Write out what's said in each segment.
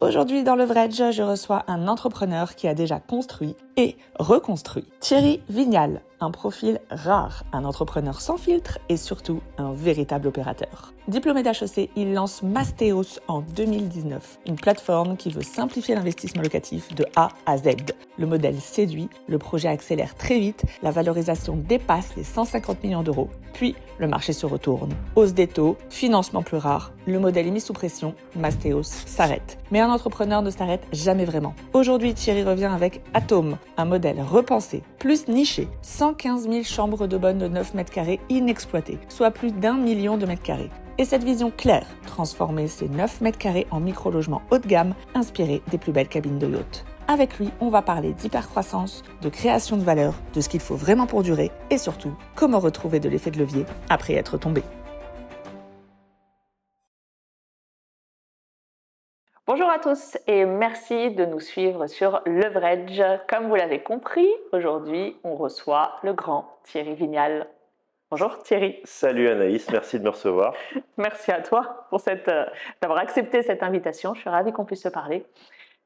Aujourd'hui, dans Leverage, je reçois un entrepreneur qui a déjà construit et reconstruit. Thierry Vignal, un profil rare, un entrepreneur sans filtre et surtout un véritable opérateur. Diplômé d'HEC, il lance Mastéos en 2019, une plateforme qui veut simplifier l'investissement locatif de A à Z. Le modèle séduit, le projet accélère très vite, la valorisation dépasse les 150 millions d'euros, puis le marché se retourne. Hausse des taux, financement plus rare, le modèle est mis sous pression, Mastéos s'arrête. Mais un entrepreneur ne s'arrête jamais vraiment. Aujourd'hui, Thierry revient avec Atome, un modèle repensé, plus niché, 115 000 chambres de bonne de 9 mètres carrés inexploitées, soit plus d'1 million de mètres carrés. Et cette vision claire, transformer ces 9 mètres carrés en micro-logements haut de gamme, inspirés des plus belles cabines de yacht. Avec lui, on va parler d'hypercroissance, de création de valeur, de ce qu'il faut vraiment pour durer et surtout, comment retrouver de l'effet de levier après être tombé. Bonjour à tous et merci de nous suivre sur Leverage. Comme vous l'avez compris, aujourd'hui, on reçoit le grand Thierry Vignal. Bonjour Thierry. Salut Anaïs, merci de me recevoir. Merci à toi pour d'avoir accepté cette invitation. Je suis ravie qu'on puisse se parler.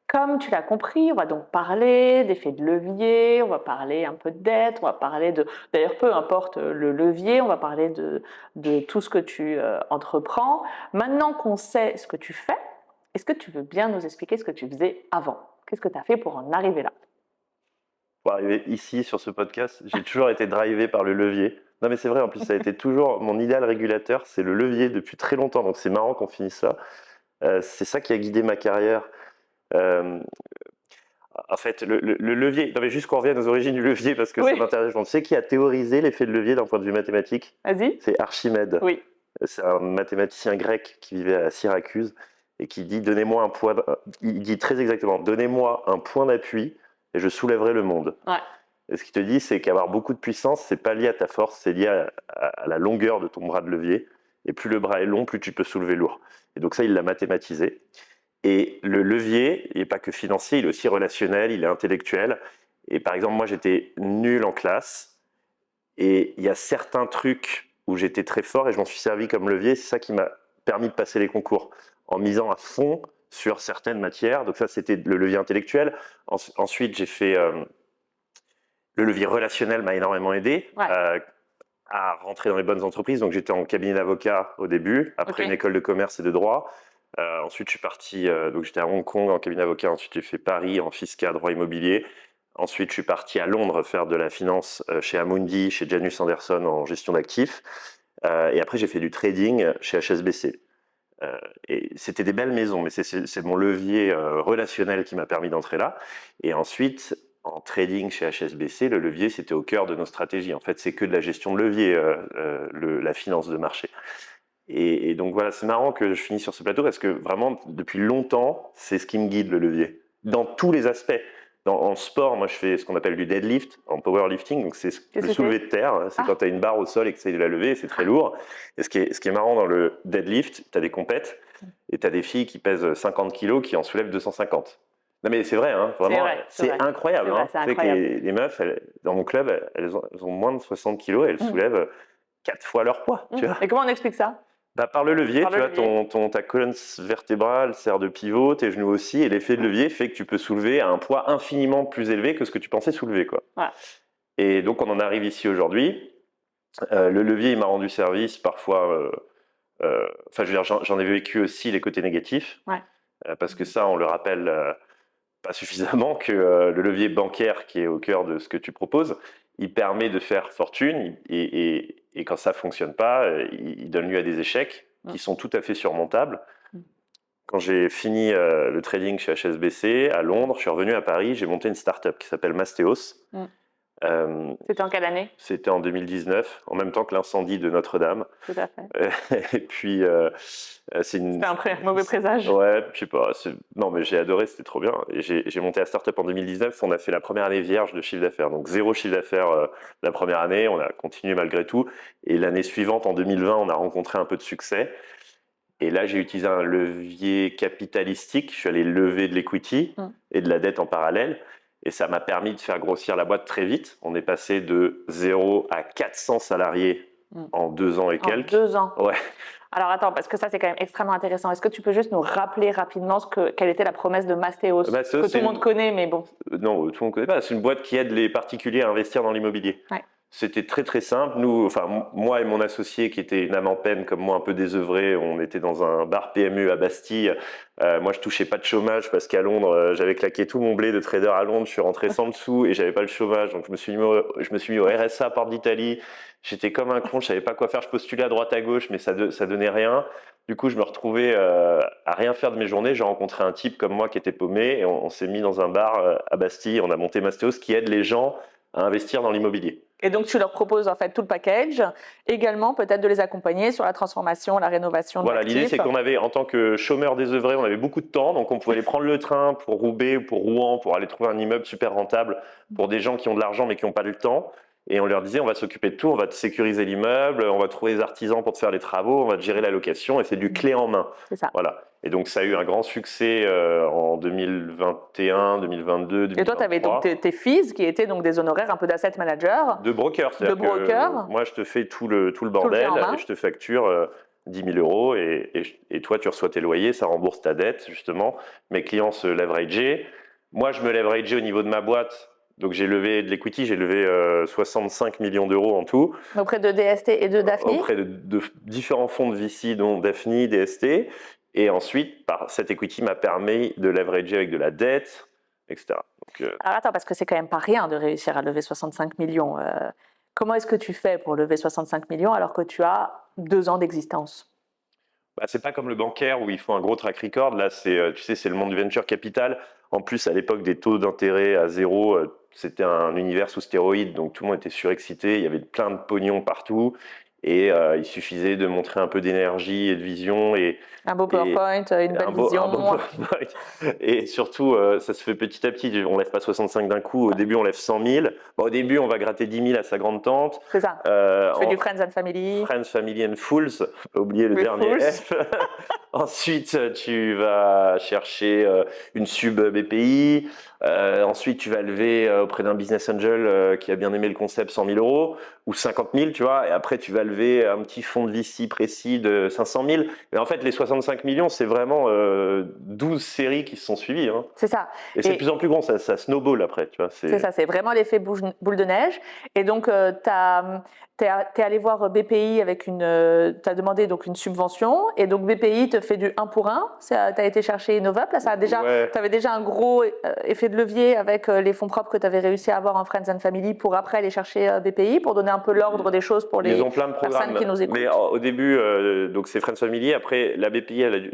Comme tu l'as compris, on va donc parler d'effet de levier, on va parler un peu de dette, on va parler d'ailleurs peu importe le levier, on va parler de tout ce que tu entreprends. Maintenant qu'on sait ce que tu fais, est-ce que tu veux bien nous expliquer ce que tu faisais avant? Qu'est-ce que tu as fait pour en arriver là? Pour arriver ici sur ce podcast, j'ai toujours été drivé par le levier. Non mais c'est vrai, en plus ça a été toujours mon idéal régulateur, c'est le levier depuis très longtemps, donc c'est marrant qu'on finisse ça. C'est ça qui a guidé ma carrière. En fait, le levier, non mais juste qu'on revienne aux origines du levier parce que Oui. ça m'intéresse. Tu sais qui a théorisé l'effet de levier d'un point de vue mathématique? Vas-y. C'est Archimède. Oui. C'est un mathématicien grec qui vivait à Syracuse et qui dit donnez-moi un point. Il dit très exactement donnez-moi un point d'appui et je soulèverai le monde. Ouais. Et ce qu'il te dit, c'est qu'avoir beaucoup de puissance, c'est pas lié à ta force, c'est lié à la longueur de ton bras de levier. Et plus le bras est long, plus tu peux soulever lourd. Et donc ça, il l'a mathématisé. Et le levier, il n'est pas que financier, il est aussi relationnel, il est intellectuel. Et par exemple, moi, j'étais nul en classe. Et il y a certains trucs où j'étais très fort et je m'en suis servi comme levier. C'est ça qui m'a permis de passer les concours en misant à fond sur certaines matières. Donc ça, c'était le levier intellectuel. Ensuite, j'ai fait... le levier relationnel m'a énormément aidé à rentrer dans les bonnes entreprises. Donc j'étais en cabinet d'avocat au début, après une école de commerce et de droit. Ensuite, je suis parti, donc j'étais à Hong Kong en cabinet d'avocat. Ensuite, j'ai fait Paris en fiscal, droit immobilier. Ensuite, je suis parti à Londres faire de la finance chez Amundi, chez Janus Anderson en gestion d'actifs. Et après, j'ai fait du trading chez HSBC. Et c'était des belles maisons, mais c'est mon levier relationnel qui m'a permis d'entrer là. Et ensuite, en trading chez HSBC, le levier, c'était au cœur de nos stratégies. En fait, c'est que de la gestion de levier, la finance de marché. Et donc voilà, c'est marrant que je finisse sur ce plateau parce que vraiment, depuis longtemps, c'est ce qui me guide, le levier, dans tous les aspects. En sport, moi, je fais ce qu'on appelle du deadlift, en powerlifting, donc c'est le soulevé de terre. C'est quand tu as une barre au sol et que tu essayes de la lever, c'est très lourd. Et ce qui est marrant dans le deadlift, tu as des compètes et tu as des filles qui pèsent 50 kilos qui en soulèvent 250. Non mais c'est vrai, hein, vraiment, c'est incroyable. C'est incroyable. Que les meufs, dans mon club, elles ont moins de 60 kilos et elles soulèvent 4 fois leur poids. Tu vois. Et comment on explique ça? Par le levier, ta colonne vertébrale sert de pivot, tes genoux aussi, et l'effet de levier fait que tu peux soulever à un poids infiniment plus élevé que ce que tu pensais soulever, quoi. Ouais. Et donc on en arrive ici aujourd'hui. Le levier, il m'a rendu service parfois. Je veux dire, j'en ai vécu aussi les côtés négatifs, parce que ça, on le rappelle pas suffisamment que le levier bancaire qui est au cœur de ce que tu proposes, il permet de faire fortune et quand ça ne fonctionne pas, il donne lieu à des échecs qui sont tout à fait surmontables. Quand j'ai fini le trading chez HSBC à Londres, je suis revenu à Paris, j'ai monté une start-up qui s'appelle Mastéos. C'était en quelle année? C'était en 2019, en même temps que l'incendie de Notre-Dame. Tout à fait. Et puis, c'était un mauvais présage. Ouais, je sais pas. Non, mais j'ai adoré, c'était trop bien. Et j'ai monté la start-up en 2019. On a fait la première année vierge de chiffre d'affaires. Donc, 0 chiffre d'affaires la première année. On a continué malgré tout. Et l'année suivante, en 2020, on a rencontré un peu de succès. Et là, j'ai utilisé un levier capitalistique. Je suis allé lever de l'equity et de la dette en parallèle. Et ça m'a permis de faire grossir la boîte très vite. On est passé de 0 à 400 salariés en 2 ans et quelques. En 2 ans. Ouais. Alors attends, parce que ça c'est quand même extrêmement intéressant. Est-ce que tu peux juste nous rappeler rapidement quelle était la promesse de Mastéos, Mastéos, que tout le monde connaît, mais bon. Non, tout le monde ne connaît pas. C'est une boîte qui aide les particuliers à investir dans l'immobilier. Ouais. C'était très très simple. Nous, enfin moi et mon associé qui était une âme en peine comme moi, un peu désœuvré, on était dans un bar PMU à Bastille. Moi, je touchais pas de chômage parce qu'à Londres, j'avais claqué tout mon blé de trader à Londres. Je suis rentré sans dessous et j'avais pas le chômage, donc je me suis mis au RSA Porte d'Italie. J'étais comme un con, je savais pas quoi faire. Je postulais à droite à gauche, mais ça donnait rien. Du coup, je me retrouvais à rien faire de mes journées. J'ai rencontré un type comme moi qui était paumé et on s'est mis dans un bar à Bastille. On a monté Mastéos qui aide les gens à investir dans l'immobilier. Et donc, tu leur proposes en fait tout le package, également peut-être de les accompagner sur la transformation, la rénovation de Voilà, l'actif. l'idée c'est qu'on avait, en tant que chômeur désœuvré, on avait beaucoup de temps, donc on pouvait aller prendre le train pour Roubaix ou pour Rouen pour aller trouver un immeuble super rentable pour des gens qui ont de l'argent mais qui n'ont pas le temps. Et on leur disait, on va s'occuper de tout, on va te sécuriser l'immeuble, on va trouver des artisans pour te faire les travaux, on va te gérer la location, et c'est du clé en main. C'est ça. Voilà. Et donc ça a eu un grand succès en 2021, 2022, 2023. Et toi, tu avais donc tes fees qui étaient donc des honoraires un peu d'asset manager. De broker. De broker. Moi, je te fais tout le bordel et je te facture 10 000 euros et toi, tu reçois tes loyers, ça rembourse ta dette, justement. Mes clients se leverageaient. Moi, je me leverageais au niveau de ma boîte. Donc, j'ai levé de l'equity, j'ai levé 65 millions d'euros en tout. Auprès de DST et de Daphne. Auprès de différents fonds de VC, dont Daphne, DST. Et ensuite, cet equity m'a permis de leverager avec de la dette, etc. Donc, alors attends, parce que c'est quand même pas rien de réussir à lever 65 millions. Comment est-ce que tu fais pour lever 65 millions alors que tu as 2 ans d'existence? C'est pas comme le bancaire où il faut un gros track record. Là, c'est le monde du venture capital. En plus, à l'époque des taux d'intérêt à zéro, c'était un univers sous stéroïdes, donc tout le monde était surexcité. Il y avait plein de pognon partout. Et il suffisait de montrer un peu d'énergie et de vision. Un beau PowerPoint, une belle vision. Un beau PowerPoint. Et surtout, ça se fait petit à petit. On ne lève pas 65 d'un coup. Au début, on lève 100 000. Au début, on va gratter 10 000 à sa grande tante. C'est ça. Tu fais du Friends and Family. Friends, Family and Fools. Pas oublier le dernier F. Ensuite, tu vas chercher une sub BPI. Ensuite, tu vas lever auprès d'un business angel qui a bien aimé le concept 100 000 euros ou 50 000, tu vois. Et après, tu vas lever un petit fonds de VC précis de 500 000. Mais en fait, les 65 millions, c'est vraiment 12 séries qui se sont suivies. Hein. C'est ça. Et c'est de plus en plus grand, ça snowball après, tu vois. C'est ça, c'est vraiment l'effet boule de neige. Et donc, t'es allé voir BPI avec t'as demandé donc une subvention, et donc BPI te fait du 1 pour 1. T'as été chercher Innovup, là, t'avais déjà un gros effet de levier avec les fonds propres que tu avais réussi à avoir en Friends and Family pour après aller chercher BPI, pour donner un peu l'ordre des choses pour les personnes qui nous écoutent. Mais au début, donc c'est Friends Family. Après, la BPI,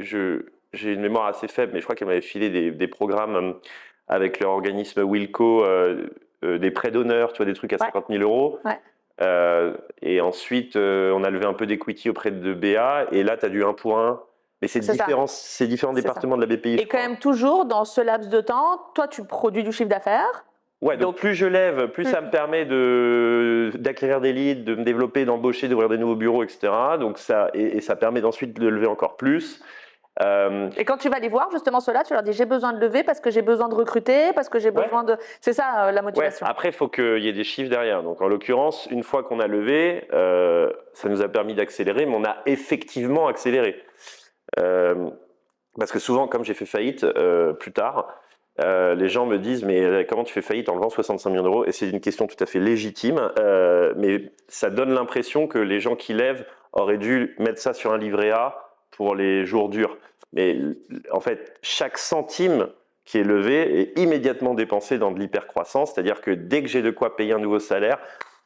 j'ai une mémoire assez faible, mais je crois qu'elle m'avait filé des programmes avec leur organisme Wilco, des prêts d'honneur, tu vois, des trucs à 50 000 euros. Ouais. Et ensuite, on a levé un peu d'equity auprès de BA, et là, tu as du 1 pour 1. Mais c'est différents départements de la BPI. Et quand même, toujours dans ce laps de temps, toi, tu produis du chiffre d'affaires. Ouais, donc plus je lève, plus ça me permet d'acquérir des leads, de me développer, d'embaucher, d'ouvrir des nouveaux bureaux, etc. Donc ça permet ensuite de lever encore plus. Et quand tu vas les voir, justement, ceux-là, tu leur dis j'ai besoin de lever parce que j'ai besoin de recruter, parce que j'ai besoin de. C'est ça la motivation. Ouais. Après, il faut qu'il y ait des chiffres derrière. Donc en l'occurrence, une fois qu'on a levé, ça nous a permis d'accélérer, mais on a effectivement accéléré. Parce que souvent, comme j'ai fait faillite plus tard, les gens me disent mais comment tu fais faillite en levant 65 millions d'euros? Et c'est une question tout à fait légitime, mais ça donne l'impression que les gens qui lèvent auraient dû mettre ça sur un livret A pour les jours durs. Mais en fait, chaque centime qui est levé est immédiatement dépensé dans de l'hypercroissance, c'est-à-dire que dès que j'ai de quoi payer un nouveau salaire,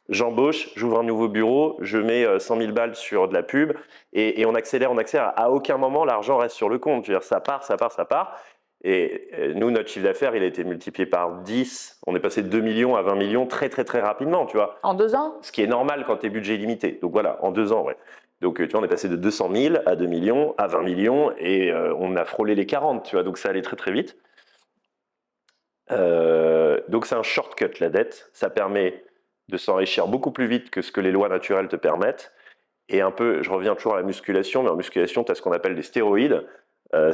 j'embauche, j'ouvre un nouveau bureau, je mets 100 000 balles sur de la pub et on accélère. À aucun moment, l'argent reste sur le compte. Je veux dire, ça part. Et nous, notre chiffre d'affaires, il a été multiplié par 10. On est passé de 2 millions à 20 millions très, très, très rapidement, tu vois. En 2 ans? Ce qui est normal quand tes budgets limité. Donc voilà, en 2 ans, ouais. Donc tu vois, on est passé de 200 000 à 2 millions, à 20 millions, et on a frôlé les 40, tu vois. Donc ça allait très, très vite. Donc c'est un shortcut, la dette. Ça permet de s'enrichir beaucoup plus vite que ce que les lois naturelles te permettent. Et un peu, je reviens toujours à la musculation, mais en musculation, tu as ce qu'on appelle des stéroïdes.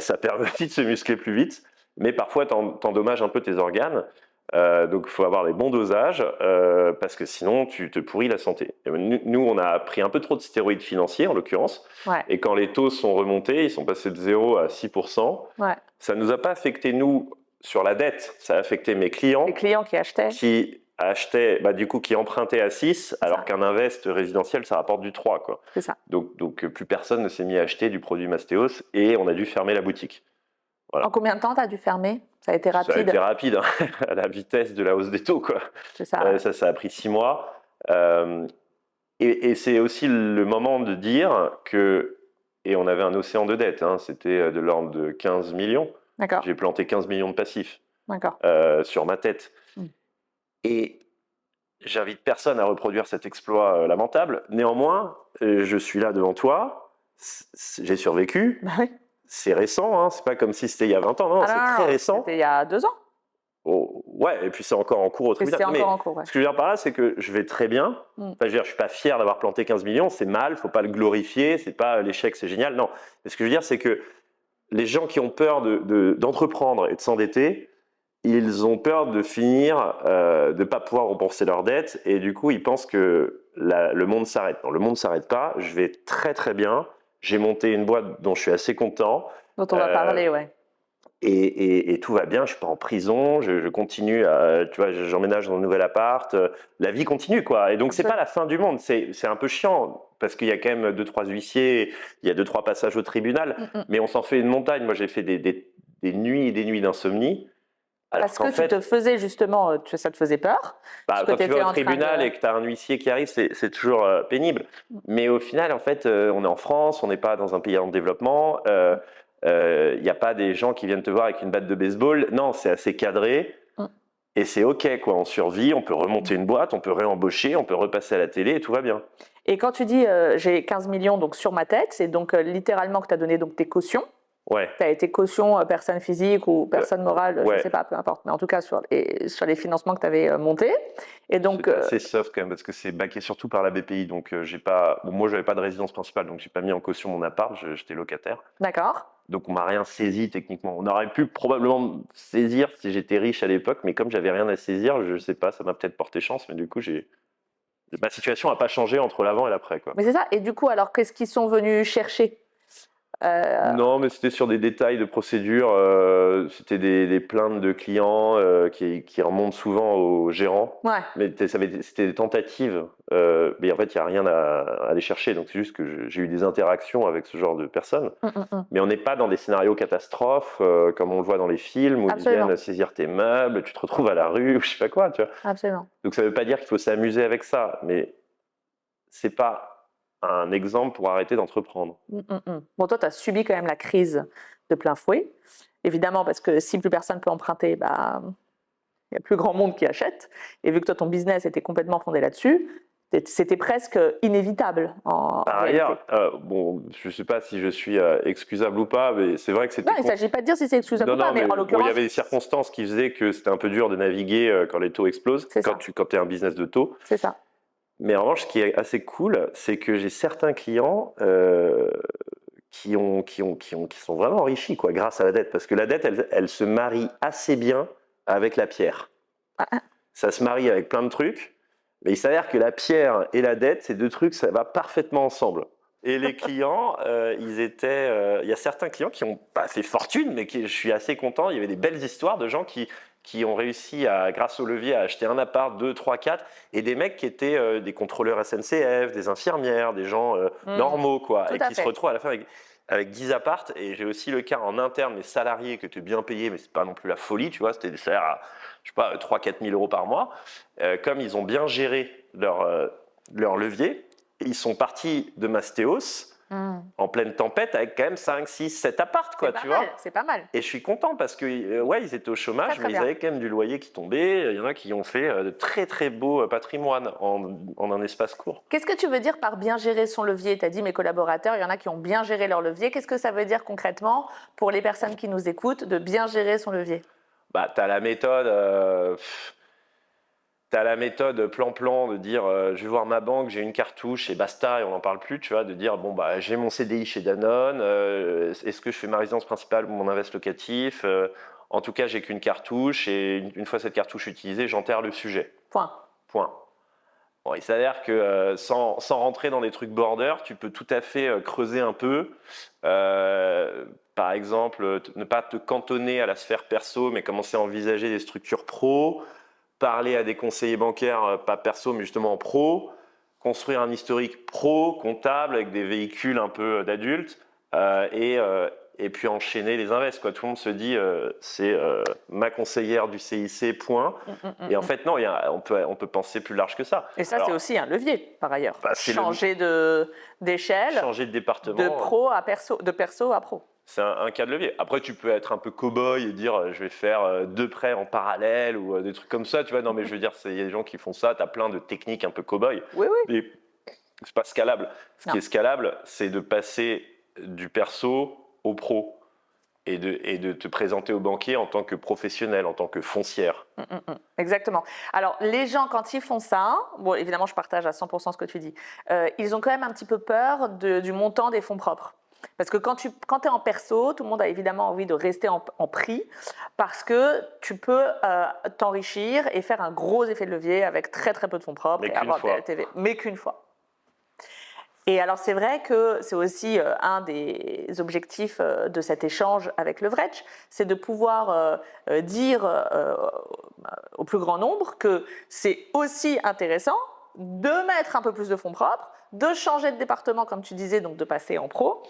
Ça permet aussi de se muscler plus vite, mais parfois, tu endommages un peu tes organes. Donc, il faut avoir les bons dosages parce que sinon, tu te pourris la santé. Et nous, on a pris un peu trop de stéroïdes financiers, en l'occurrence. Ouais. Et quand les taux sont remontés, ils sont passés de 0 à 6%. Ouais. Ça ne nous a pas affecté, nous, sur la dette. Ça a affecté mes clients Les clients qui achetaient. qui achetaient, du coup, qui empruntaient à 6, alors qu'un invest résidentiel, ça rapporte du 3, quoi. C'est ça. Donc, plus personne ne s'est mis à acheter du produit Mastéos et on a dû fermer la boutique. Voilà. En combien de temps tu as dû fermer? Ça a été rapide? Ça a été rapide, hein, à la vitesse de la hausse des taux, quoi. C'est ça. Ça a pris 6 mois. Et c'est aussi le moment de dire que, et on avait un océan de dettes, hein, c'était de l'ordre de 15 millions. D'accord. J'ai planté 15 millions de passifs sur ma tête. Et j'invite personne à reproduire cet exploit lamentable. Néanmoins, je suis là devant toi, j'ai survécu. Bah oui. C'est récent, hein, c'est pas comme si c'était il y a 20 ans, non, c'est très récent. C'était il y a 2 ans. Oh, ouais, et puis c'est encore en cours au tribunal. C'est encore en cours, ouais. Ce que je veux dire par là, c'est que je vais très bien. Enfin, je veux dire, je suis pas fier d'avoir planté 15 millions, c'est mal, faut pas le glorifier, c'est pas l'échec, c'est génial, non. Mais ce que je veux dire, c'est que les gens qui ont peur d'entreprendre et de s'endetter, ils ont peur de finir, de ne pas pouvoir rembourser leurs dettes, et du coup, ils pensent que le monde s'arrête. Non, le monde ne s'arrête pas, je vais très très bien, j'ai monté une boîte dont je suis assez content. Dont on va parler, ouais. Et tout va bien, je ne suis pas en prison, je continue, tu vois, j'emménage dans un nouvel appart, la vie continue, quoi. Et donc, c'est pas la fin du monde, c'est un peu chiant, parce qu'il y a quand même 2-3 huissiers, il y a 2-3 passages au tribunal, mais on s'en fait une montagne. Moi, j'ai fait des nuits et des nuits d'insomnie. Parce que tu te faisais justement, ça te faisait peur. Quand tu vas au tribunal et que tu as un huissier qui arrive, c'est toujours pénible. Mais au final, en fait, on est en France, on n'est pas dans un pays en développement. Il n'y a pas des gens qui viennent te voir avec une batte de baseball. Non, c'est assez cadré. Et c'est OK, quoi. On survit, on peut remonter une boîte, on peut réembaucher, on peut repasser à la télé et tout va bien. Et quand tu dis j'ai 15 millions donc, sur ma tête, c'est donc littéralement que tu as donné donc, tes cautions. Ouais. Tu as été caution personne physique ou personne morale, je ne sais pas, peu importe. Mais en tout cas, sur les financements que tu avais montés. Et donc, c'est assez soft quand même parce que c'est backé surtout par la BPI. Donc, moi, je n'avais pas de résidence principale, donc je n'ai pas mis en caution mon appart, j'étais locataire. D'accord. Donc, on m'a rien saisi techniquement. On aurait pu probablement saisir si j'étais riche à l'époque, mais comme j'avais rien à saisir, je ne sais pas, ça m'a peut-être porté chance, mais du coup, ma situation n'a pas changé entre l'avant et l'après, quoi. Mais c'est ça. Et du coup, alors, qu'est-ce qu'ils sont venus chercher? Non, mais c'était sur des détails de procédure. C'était des plaintes de clients qui remontent souvent aux gérants. Ouais. Mais c'était des tentatives. Mais en fait, il n'y a rien à aller chercher. Donc, c'est juste que j'ai eu des interactions avec ce genre de personnes. Mais on n'est pas dans des scénarios catastrophes comme on le voit dans les films où ils viennent saisir tes meubles, tu te retrouves à la rue ou je sais pas quoi. Tu vois. Absolument. Donc, ça ne veut pas dire qu'il faut s'amuser avec ça. Mais c'est pas un exemple pour arrêter d'entreprendre. Bon, toi, tu as subi quand même la crise de plein fouet. Évidemment, parce que si plus personne peut emprunter, il n'y a plus grand monde qui achète. Et vu que toi, ton business était complètement fondé là-dessus, c'était presque inévitable en réalité. Je ne sais pas si je suis excusable ou pas, mais c'est vrai que c'était... Non, il ne s'agit pas de dire si c'est excusable ou pas, mais en l'occurrence... il y avait des circonstances qui faisaient que c'était un peu dur de naviguer quand les taux explosent, quand tu es un business de taux. C'est ça. Mais en revanche, ce qui est assez cool, c'est que j'ai certains clients qui sont vraiment enrichis grâce à la dette. Parce que la dette, elle se marie assez bien avec la pierre. Ça se marie avec plein de trucs, mais il s'avère que la pierre et la dette, ces deux trucs, ça va parfaitement ensemble. Et les clients, il y a certains clients qui n'ont pas fait fortune, mais je suis assez content. Il y avait des belles histoires de gens qui ont réussi, grâce au levier, à acheter un appart, 2, 3, 4, et des mecs qui étaient des contrôleurs SNCF, des infirmières, des gens normaux, quoi, et qui se retrouvent à la fin avec 10 apparts. Et j'ai aussi le cas en interne, mes salariés qui étaient bien payés, mais c'est pas non plus la folie, tu vois, c'était des salaires à, je sais pas, 3-4 000 euros par mois. Comme ils ont bien géré leur levier, ils sont partis de Mastéos en pleine tempête avec quand même 5, 6, 7 apparts, quoi, tu vois. C'est pas mal. Et je suis content parce que, ils étaient au chômage, mais ils avaient quand même du loyer qui tombait. Il y en a qui ont fait de très, très beaux patrimoines en un espace court. Qu'est-ce que tu veux dire par bien gérer son levier? Tu as dit mes collaborateurs, il y en a qui ont bien géré leur levier. Qu'est-ce que ça veut dire concrètement pour les personnes qui nous écoutent de bien gérer son levier? Tu as la méthode... T'as la méthode plan-plan de dire je vais voir ma banque, j'ai une cartouche et basta, et on n'en parle plus, tu vois, de dire j'ai mon CDI chez Danone, est-ce que je fais ma résidence principale ou mon invest locatif En tout cas, j'ai qu'une cartouche et une fois cette cartouche utilisée, j'enterre le sujet. Point. Point. Bon, il s'avère que sans rentrer dans des trucs border, tu peux tout à fait creuser un peu. Par exemple, ne pas te cantonner à la sphère perso, mais commencer à envisager des structures pro, parler à des conseillers bancaires, pas perso, mais justement pro, construire un historique pro, comptable, avec des véhicules un peu d'adultes, et puis enchaîner les invests, quoi. Tout le monde se dit, c'est ma conseillère du CIC, point. Et en fait, non, on peut penser plus large que ça. Et ça, Alors, c'est aussi un levier, par ailleurs. Bah, Changer d'échelle, changer de département. de pro à perso, de perso à pro. C'est un cas de levier. Après, tu peux être un peu cow-boy et dire je vais faire 2 prêts en parallèle ou des trucs comme ça. Tu vois, non, mais je veux dire, il y a des gens qui font ça. Tu as plein de techniques un peu cow-boy. Oui, oui. Mais c'est pas scalable. Ce Non. qui est scalable, c'est de passer du perso au pro et de te présenter au banquier en tant que professionnel, en tant que foncière. Exactement. Alors, les gens, quand ils font ça, bon, évidemment, je partage à 100% ce que tu dis, ils ont quand même un petit peu peur du montant des fonds propres. Parce que quand tu es en perso, tout le monde a évidemment envie de rester en prix parce que tu peux t'enrichir et faire un gros effet de levier avec très très peu de fonds propres. Mais et qu'une avoir fois. des LTV. Mais qu'une fois. Et alors c'est vrai que c'est aussi un des objectifs de cet échange avec Leverage, c'est de pouvoir dire au plus grand nombre que c'est aussi intéressant de mettre un peu plus de fonds propres, de changer de département, comme tu disais, donc de passer en pro,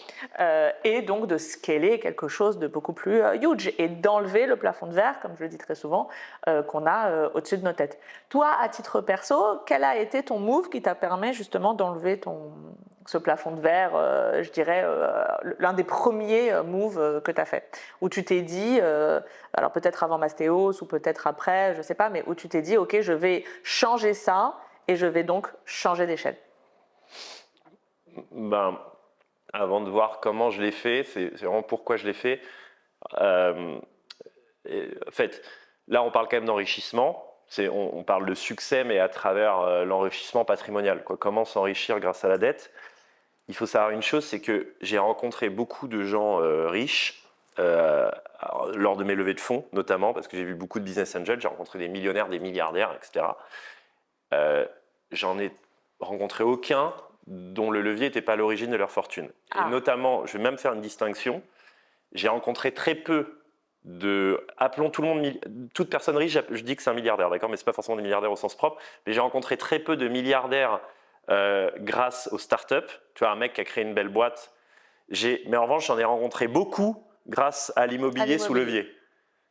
et donc de scaler quelque chose de beaucoup plus huge et d'enlever le plafond de verre, comme je le dis très souvent, qu'on a au-dessus de nos têtes. Toi, à titre perso, quel a été ton move qui t'a permis justement d'enlever ce plafond de verre, je dirais, l'un des premiers moves que tu as fait, où tu t'es dit, alors peut-être avant Mastéos ou peut-être après, je ne sais pas, mais où tu t'es dit, ok, je vais changer ça et je vais donc changer d'échelle. Ben, avant de voir comment je l'ai fait, c'est vraiment pourquoi je l'ai fait. En fait, là, on parle quand même d'enrichissement. On parle de succès, mais à travers l'enrichissement patrimonial, quoi. Comment s'enrichir grâce à la dette. Il faut savoir une chose, c'est que j'ai rencontré beaucoup de gens riches lors de mes levées de fonds, notamment parce que j'ai vu beaucoup de business angels. J'ai rencontré des millionnaires, des milliardaires, etc. J'en ai rencontré aucun dont le levier n'était pas à l'origine de leur fortune. Et notamment, je vais même faire une distinction, j'ai rencontré très peu appelons tout le monde, toute personne riche, je dis que c'est un milliardaire, d'accord, mais ce n'est pas forcément des milliardaires au sens propre, mais j'ai rencontré très peu de milliardaires grâce aux startups. Tu vois, un mec qui a créé une belle boîte, mais en revanche, j'en ai rencontré beaucoup grâce à l'immobilier sous levier.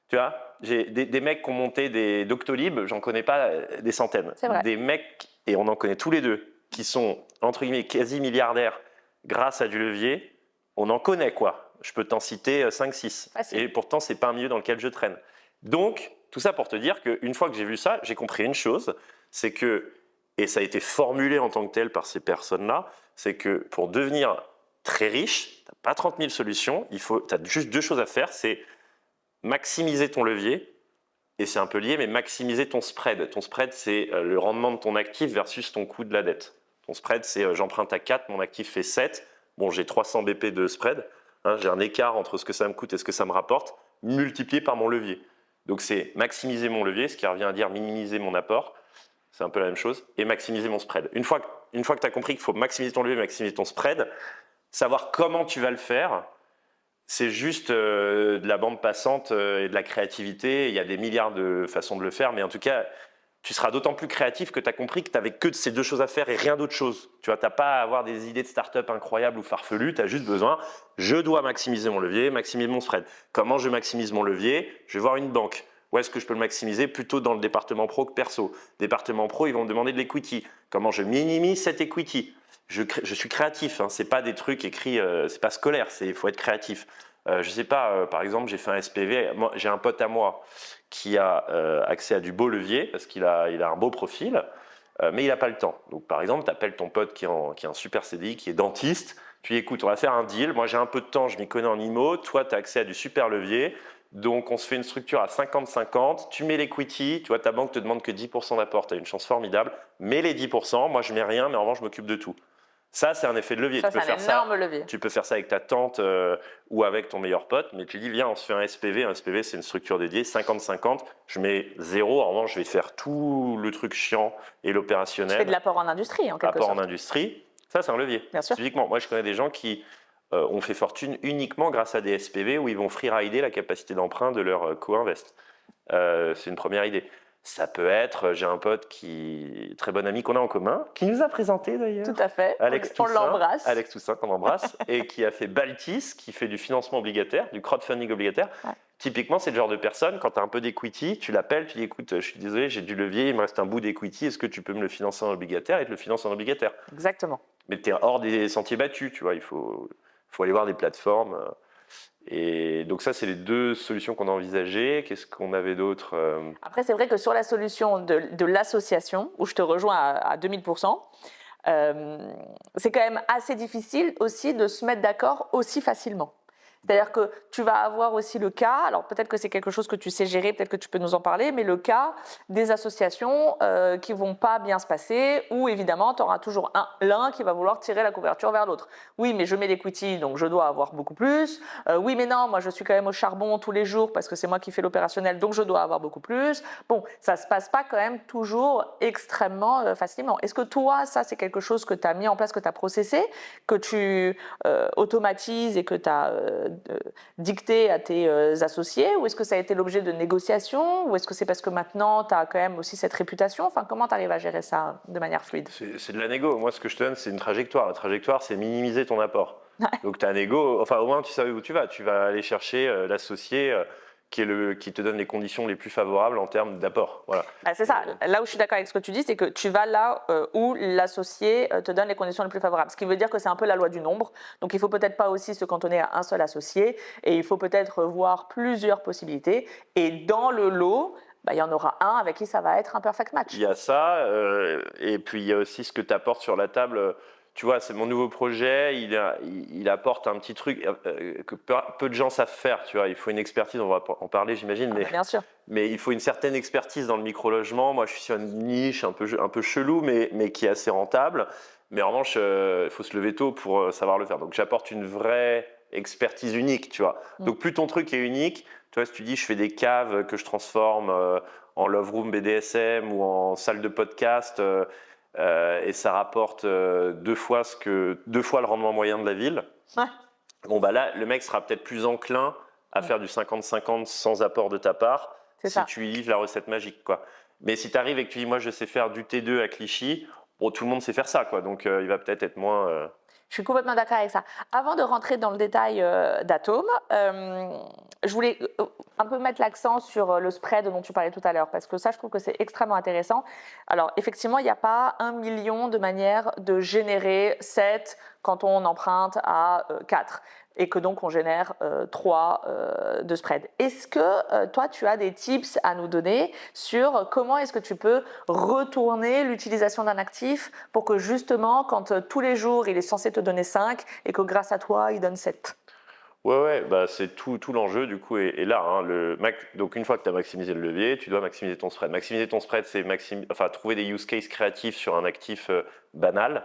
Tu vois, j'ai des mecs qui ont monté des Doctolib, j'en connais pas des centaines. C'est vrai. Des mecs, et on en connaît tous les deux, qui sont entre guillemets quasi milliardaires grâce à du levier, on en connaît quoi. Je peux t'en citer 5-6. Et pourtant, c'est pas un milieu dans lequel je traîne. Donc, tout ça pour te dire qu'une fois que j'ai vu ça, j'ai compris une chose, c'est que, et ça a été formulé en tant que tel par ces personnes-là, c'est que pour devenir très riche, tu n'as pas 30 000 solutions, tu as juste 2 choses à faire, c'est maximiser ton levier, et c'est un peu lié, mais maximiser ton spread. Ton spread, c'est le rendement de ton actif versus ton coût de la dette. Ton spread, c'est j'emprunte à 4, mon actif fait 7. Bon, j'ai 300 BP de spread. Hein, j'ai un écart entre ce que ça me coûte et ce que ça me rapporte, multiplié par mon levier. Donc, c'est maximiser mon levier, ce qui revient à dire minimiser mon apport. C'est un peu la même chose. Et maximiser mon spread. Une fois que tu as compris qu'il faut maximiser ton levier, maximiser ton spread, savoir comment tu vas le faire, c'est juste de la bande passante et de la créativité. Il y a des milliards de façons de le faire, mais en tout cas, tu seras d'autant plus créatif que tu as compris que tu n'avais que de ces 2 choses à faire et rien d'autre chose. Tu vois, tu n'as pas à avoir des idées de start-up incroyables ou farfelues, tu as juste besoin, je dois maximiser mon levier, maximiser mon spread. Comment je maximise mon levier? Je vais voir une banque. Où est-ce que je peux le maximiser? Plutôt dans le département pro que perso. Département pro, ils vont me demander de l'equity. Comment je minimise cette equity? Je suis créatif, hein, c'est pas des trucs écrits, c'est pas scolaire, il faut être créatif. Je sais pas, par exemple, j'ai fait un SPV, j'ai un pote à moi qui a accès à du beau levier parce qu'il a un beau profil, mais il n'a pas le temps. Donc par exemple, tu appelles ton pote qui a un super CDI, qui est dentiste, tu lui dis écoute, on va faire un deal, moi j'ai un peu de temps, je m'y connais en IMO, toi tu as accès à du super levier, donc on se fait une structure à 50-50, tu mets l'equity, tu vois, ta banque te demande que 10% d'apport, tu as une chance formidable, mets les 10%, moi je mets rien, mais en revanche je m'occupe de tout. Ça, c'est un effet de levier. Ça, c'est un énorme levier. Tu peux faire ça avec ta tante ou avec ton meilleur pote, mais tu dis, viens, on se fait un SPV. Un SPV, c'est une structure dédiée, 50-50. Je mets 0. En revanche, je vais faire tout le truc chiant et l'opérationnel. Tu fais de l'apport en industrie, en quelque sorte. Apport en industrie, ça, c'est un levier. Bien sûr. Typiquement, moi, je connais des gens qui ont fait fortune uniquement grâce à des SPV où ils vont freerider la capacité d'emprunt de leur co-invest. C'est une première idée. Ça peut être, j'ai un pote très bon ami qu'on a en commun, qui nous a présenté d'ailleurs. Tout à fait. Alex On Toussaint, l'embrasse. Alex Toussaint, qu'on embrasse, et qui a fait Baltis, qui fait du financement obligataire, du crowdfunding obligataire. Ouais. Typiquement, c'est le genre de personne, quand tu as un peu d'equity, tu l'appelles, tu dis écoute, je suis désolé, j'ai du levier, il me reste un bout d'equity, est-ce que tu peux me le financer en obligataire? Et te le finance en obligataire. Exactement. Mais tu es hors des sentiers battus, tu vois, il faut aller voir des plateformes. Et donc ça, c'est les 2 solutions qu'on a envisagées. Qu'est-ce qu'on avait d'autre? Après, c'est vrai que sur la solution de l'association, où je te rejoins à 2000%, c'est quand même assez difficile aussi de se mettre d'accord aussi facilement. C'est-à-dire que tu vas avoir aussi le cas, alors peut-être que c'est quelque chose que tu sais gérer, peut-être que tu peux nous en parler, mais le cas des associations qui ne vont pas bien se passer, où évidemment tu auras toujours l'un qui va vouloir tirer la couverture vers l'autre. Oui, mais je mets l'equity, donc je dois avoir beaucoup plus. Oui, mais non, moi je suis quand même au charbon tous les jours parce que c'est moi qui fais l'opérationnel, donc je dois avoir beaucoup plus. Bon, ça ne se passe pas quand même toujours extrêmement facilement. Est-ce que toi, ça c'est quelque chose que tu as mis en place, que tu as processé, que tu automatises et que tu as dicté à tes associés, ou est-ce que ça a été l'objet de négociations, ou est-ce que c'est parce que maintenant tu as quand même aussi cette réputation? Enfin, comment tu arrives à gérer ça de manière fluide? C'est de la négo. Moi, ce que je te donne, c'est une trajectoire. La trajectoire, c'est minimiser ton apport. Ouais. Donc tu as un négo, enfin au moins tu sais où tu vas. Tu vas aller chercher l'associé qui te donne les conditions les plus favorables en termes d'apport. Voilà. Bah, c'est ça. Là où je suis d'accord avec ce que tu dis, c'est que tu vas là où l'associé te donne les conditions les plus favorables. Ce qui veut dire que c'est un peu la loi du nombre. Donc il ne faut peut-être pas aussi se cantonner à un seul associé et il faut peut-être voir plusieurs possibilités. Et dans le lot, il y en aura un avec qui ça va être un perfect match. Il y a ça, et puis il y a aussi ce que tu apportes sur la table. Tu vois, c'est mon nouveau projet, il apporte un petit truc que peu de gens savent faire. Tu vois, il faut une expertise, on va en parler, j'imagine. Mais, bien sûr. Mais il faut une certaine expertise dans le micro-logement. Moi, je suis sur une niche un peu chelou, mais qui est assez rentable. Mais en revanche, il faut se lever tôt pour savoir le faire. Donc, j'apporte une vraie expertise unique, tu vois. Donc, plus ton truc est unique, tu vois, si tu dis je fais des caves que je transforme en love room BDSM ou en salle de podcast, et ça rapporte 2 fois le rendement moyen de la ville. Ouais. Bon, bah là, le mec sera peut-être plus enclin à faire du 50-50 sans apport de ta part si tu lui livres la recette magique, quoi. Mais si tu arrives et que tu dis, moi, je sais faire du T2 à Clichy, bon, tout le monde sait faire ça, quoi. Donc, il va peut-être être moins... Je suis complètement d'accord avec ça. Avant de rentrer dans le détail d'Atome, je voulais un peu mettre l'accent sur le spread dont tu parlais tout à l'heure, parce que ça, je trouve que c'est extrêmement intéressant. Alors, effectivement, il n'y a pas 1 million de manières de générer 7 quand on emprunte à 4. Et que donc on génère 3 de spread. Est-ce que toi, tu as des tips à nous donner sur comment est-ce que tu peux retourner l'utilisation d'un actif pour que justement, quand tous les jours, il est censé te donner 5 et que grâce à toi, il donne 7? Ouais, bah c'est tout l'enjeu du coup est là. Hein, donc une fois que tu as maximisé le levier, tu dois maximiser ton spread. Maximiser ton spread, c'est trouver des use cases créatifs sur un actif banal.